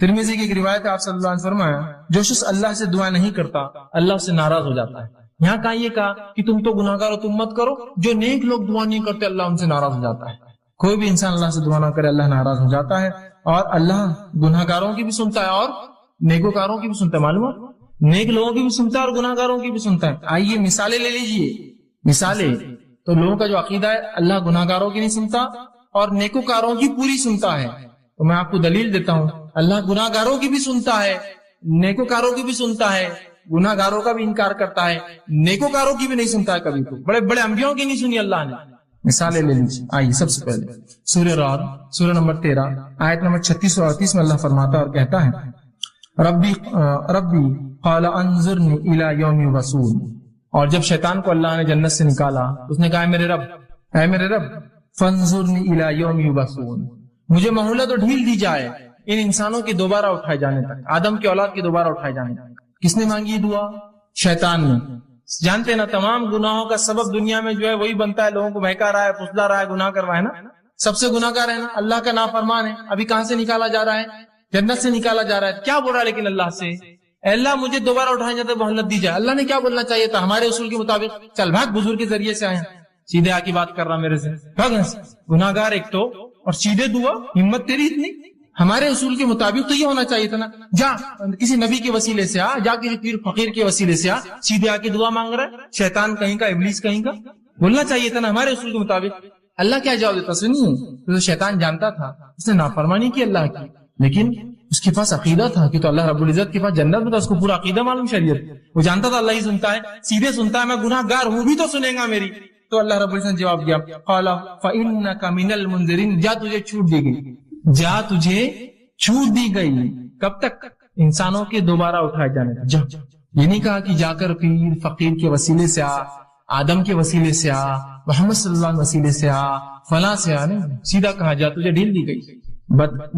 ترمذی کی ایک روایت ہے، آپ صلی اللہ علیہ وسلم فرمایا جو شخص اللہ سے دعا نہیں کرتا اللہ اس سے ناراض ہو جاتا ہے۔ یہاں کہا یہ کہا کہ تم تو گناہگار ہو تم مت کرو، جو نیک لوگ دعا نہیں کرتے اللہ ان سے ناراض ہو جاتا ہے۔ کوئی بھی انسان اللہ سے دعا نہ کرے اللہ ناراض ہو جاتا ہے، اور اللہ گناہگاروں کی بھی سنتا ہے اور نیکوکاروں کی بھی سنتا ہے، معلوم ہے، نیک لوگوں کی بھی سنتا ہے اور گناہگاروں کی بھی سنتا ہے۔ آئیے مثالیں لے لیجئے، مثالیں تو لوگوں کا جو عقیدہ ہے اللہ گناہگاروں کی نہیں سنتا اور نیکوکاروں کی پوری سنتا ہے، تو میں آپ کو دلیل دیتا ہوں، اللہ گناہگاروں کی بھی سنتا ہے، نیکوکاروں کی بھی سنتا ہے، گناہگاروں کا بھی انکار کرتا ہے، نیکوکاروں کی بھی نہیں سنتا ہے کبھی، تو بڑے بڑے انبیاءوں کی نہیں سنی اللہ نے۔ مثالیں لے لیجیے، آئیے سب سے پہلے سورہ رعد، سورہ نمبر 13 آیت نمبر 36 اور 38 میں اللہ فرماتا اور کہتا ہے ربی قال انظرنی الی یوم یبعثون، اور جب شیطان کو اللہ نے جنت سے نکالا اس نے کہا اے میرے رب فانظرنی الی یوم یبعثون، مجھے مہلت اور ڈھیل دی جائے ان انسانوں کے دوبارہ اٹھائے جانے تک، آدم کی اولاد کے دوبارہ اٹھائے جانے تک۔ کس نے مانگی یہ دعا؟ شیطان نے۔ جانتے نا تمام گناہوں کا سبب دنیا میں جو ہے وہی بنتا ہے، لوگوں کو بہکا رہا ہے، پھسلا رہا ہے، گناہ کروا ہے نا، سب سے گناہ کار ہے نا، اللہ کا نافرمان ہے۔ ابھی کہاں سے نکالا جا رہا ہے؟ جنت سے نکالا جا رہا ہے۔ کیا بول رہا ہے لیکن اللہ سے، اے اللہ مجھے دوبارہ اٹھائے جاتے مہلت دی جائے۔ اللہ نے کیا بولنا چاہیے تھا ہمارے اصول کے مطابق؟ چل بھاگ، بزرگ کے ذریعے سے آئے، سیدھے آ کی بات کر رہا میرے سے، بھاگ، گناہ گار ایک تو، اور سیدھے دعا، ہمت تیری اتنی؟ ہمارے اصول کے مطابق تو یہ ہونا چاہیے تھا نا، جا کسی نبی کے وسیلے سے آ، جا کسی پیر فقیر کے وسیلے سے آ، سیدھے آ کے دعا مانگ رہا ہے، شیطان کہیں کا، ابلیس کہیں کا، بولنا چاہیے تھا نا ہمارے اصول کے مطابق۔ اللہ کیا جواب دیتا؟ سنیے، تو شیطان جانتا تھا، اس نے نافرمانی کی اللہ کی، لیکن اس کے پاس عقیدہ تھا کہ تو اللہ رب العزت کے پاس جنت میں تھا، اس کو پورا عقیدہ معلوم شریعت، وہ جانتا تھا اللہ ہی سنتا ہے، سیدھے سنتا ہے، میں گناہ گار ہوں بھی تو سنے گا میری۔ تو اللہ رب العزت نے جواب دیا، قال فإنك من المنذرين، جا تجھے چھوٹ دی گئی، جا تجھے چھوٹ دی گئی، کب تک؟ انسانوں کے دوبارہ اٹھائے جانے تک۔ جا، یہ نہیں کہا کہ جا کر پیر فقیر کے وسیلے سے آ، آدم کے وسیلے سے آ، محمد صلی اللہ علیہ وسیلے سے آ، فلاں سے آ، نہیں، سیدھا کہا جا، تجھے ڈھیل دی گئی،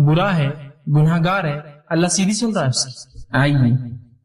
برا ہے، گناہ گار ہے، اللہ سیدھی سن رہا ہے اس سے۔ آئیے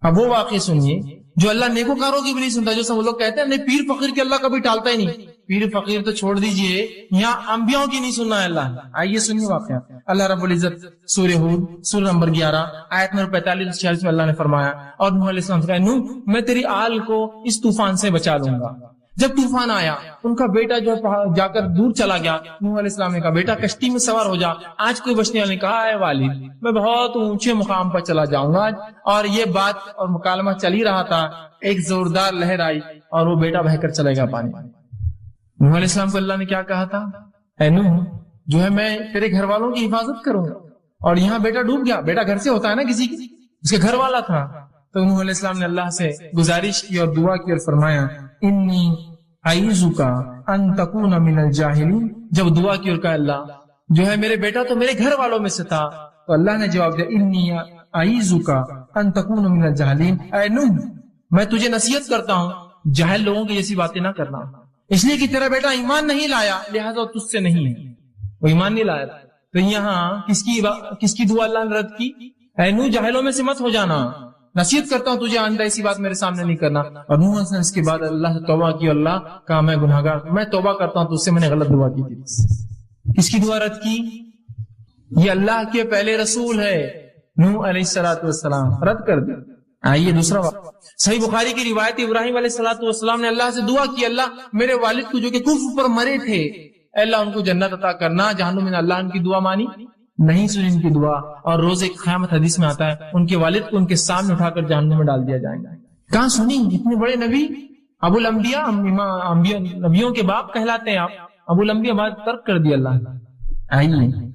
اب وہ واقعی سنیے جو اللہ نیکوکاروں کی بھی نہیں سنتا، جو سب لوگ کہتے ہیں نہیں پیر فقیر کے اللہ کبھی ٹالتا ہی نہیں، پیر فقیر تو چھوڑ دیجئے، یہاں انبیاءوں کی نہیں سننا ہے اللہ۔ آئیے سنیے واقعہ، اللہ رب العزت سورہ ہود سورہ نمبر 11 آیت نمبر 45-46 میں اللہ نے فرمایا، اور نوح علیہ السلام سے کہا، نوح میں تیری آل کو اس طوفان سے بچا لوں گا۔ جب طوفان آیا، ان کا بیٹا جو جا کر دور چلا گیا، نوح علیہ السلام نے کہا بیٹا کشتی میں سوار ہو جا۔ آج کوئی بچنے والے نے کہا، اے والد میں بہت اونچے مقام پر چلا جاؤں گا، اور یہ بات اور مکالمہ چل ہی رہا تھا، ایک زوردار لہر آئی اور وہ بیٹا بہہ کر چلے گا پانی۔ نوح علیہ السلام کو اللہ نے کیا کہا تھا؟ اے نوح جو ہے میں تیرے گھر والوں کی حفاظت کروں گا، اور یہاں بیٹا ڈوب گیا، بیٹا گھر سے ہوتا ہے نا کسی کی، اس کے گھر والا تھا۔ تو نوح علیہ السلام نے اللہ سے گزارش کی اور دعا کی اور فرمایا، انی اعیذک ان تکون من الجاہلین۔ جب دعا کی اور کہا اللہ جو ہے میرے بیٹا تو میرے گھر والوں میں سے تھا، تو اللہ نے جواب دیا، انی اعیذک ان تکون من الجاہلین، اے نوح میں تجھے نصیحت کرتا ہوں جاہل لوگوں کی جیسی باتیں نہ کرنا، اس لیے کہ تیرا بیٹا ایمان نہیں لایا لہذا تجھ سے نہیں ہے، وہ ایمان نہیں لایا۔ تو یہاں کس کی دعا اللہ نے رد کی؟ اے نوح جاہلوں میں سے مت ہو جانا، نصیحت کرتا ہوں تجھے آئندہ ایسی بات میرے سامنے نہیں کرنا۔ اور نوح نے اس کے بعد اللہ سے توبہ کی، اللہ کہا میں گناہگار، میں توبہ کرتا ہوں، تو اس سے میں نے غلط دعا کی تھی۔ کس کی دعا رد کی؟ یہ اللہ کے پہلے رسول ہے نوح علیہ السلام، رد کر دی۔ آئیے دوسرا واقعہ، صحیح بخاری کی روایت، ابراہیم علیہ السلام نے اللہ سے دعا کی، اللہ میرے والد کو جو کہ کفر پر مرے تھے، اے اللہ ان کو جنت عطا کرنا، جہنم میں۔ اللہ ان کی دعا مانی نہیں، سنی ان کی دعا، اور روز قیامت حدیث میں آتا ہے ان کے والد کو ان کے سامنے اٹھا کر جہنم میں ڈال دیا جائے گا۔ کہاں سنی؟ اتنے بڑے نبی، ابو الانبیاء، نبیوں کے باپ کہلاتے ہیں آپ، ابو الانبیاء بات ترک کر دیا اللہ نے۔ آئیے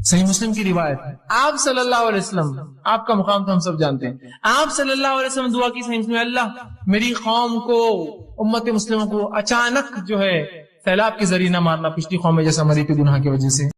صحیح مسلم کی روایت ہے، آپ صلی اللہ علیہ وسلم، آپ کا مقام تو ہم سب جانتے ہیں، آپ صلی اللہ علیہ وسلم دعا کی صحیح مسلم، اللہ میری قوم کو، امت مسلموں کو اچانک جو ہے سیلاب کے ذریعے نہ مارنا، پچھلی قوم میں جیسا مری تھی گناہ کی وجہ سے۔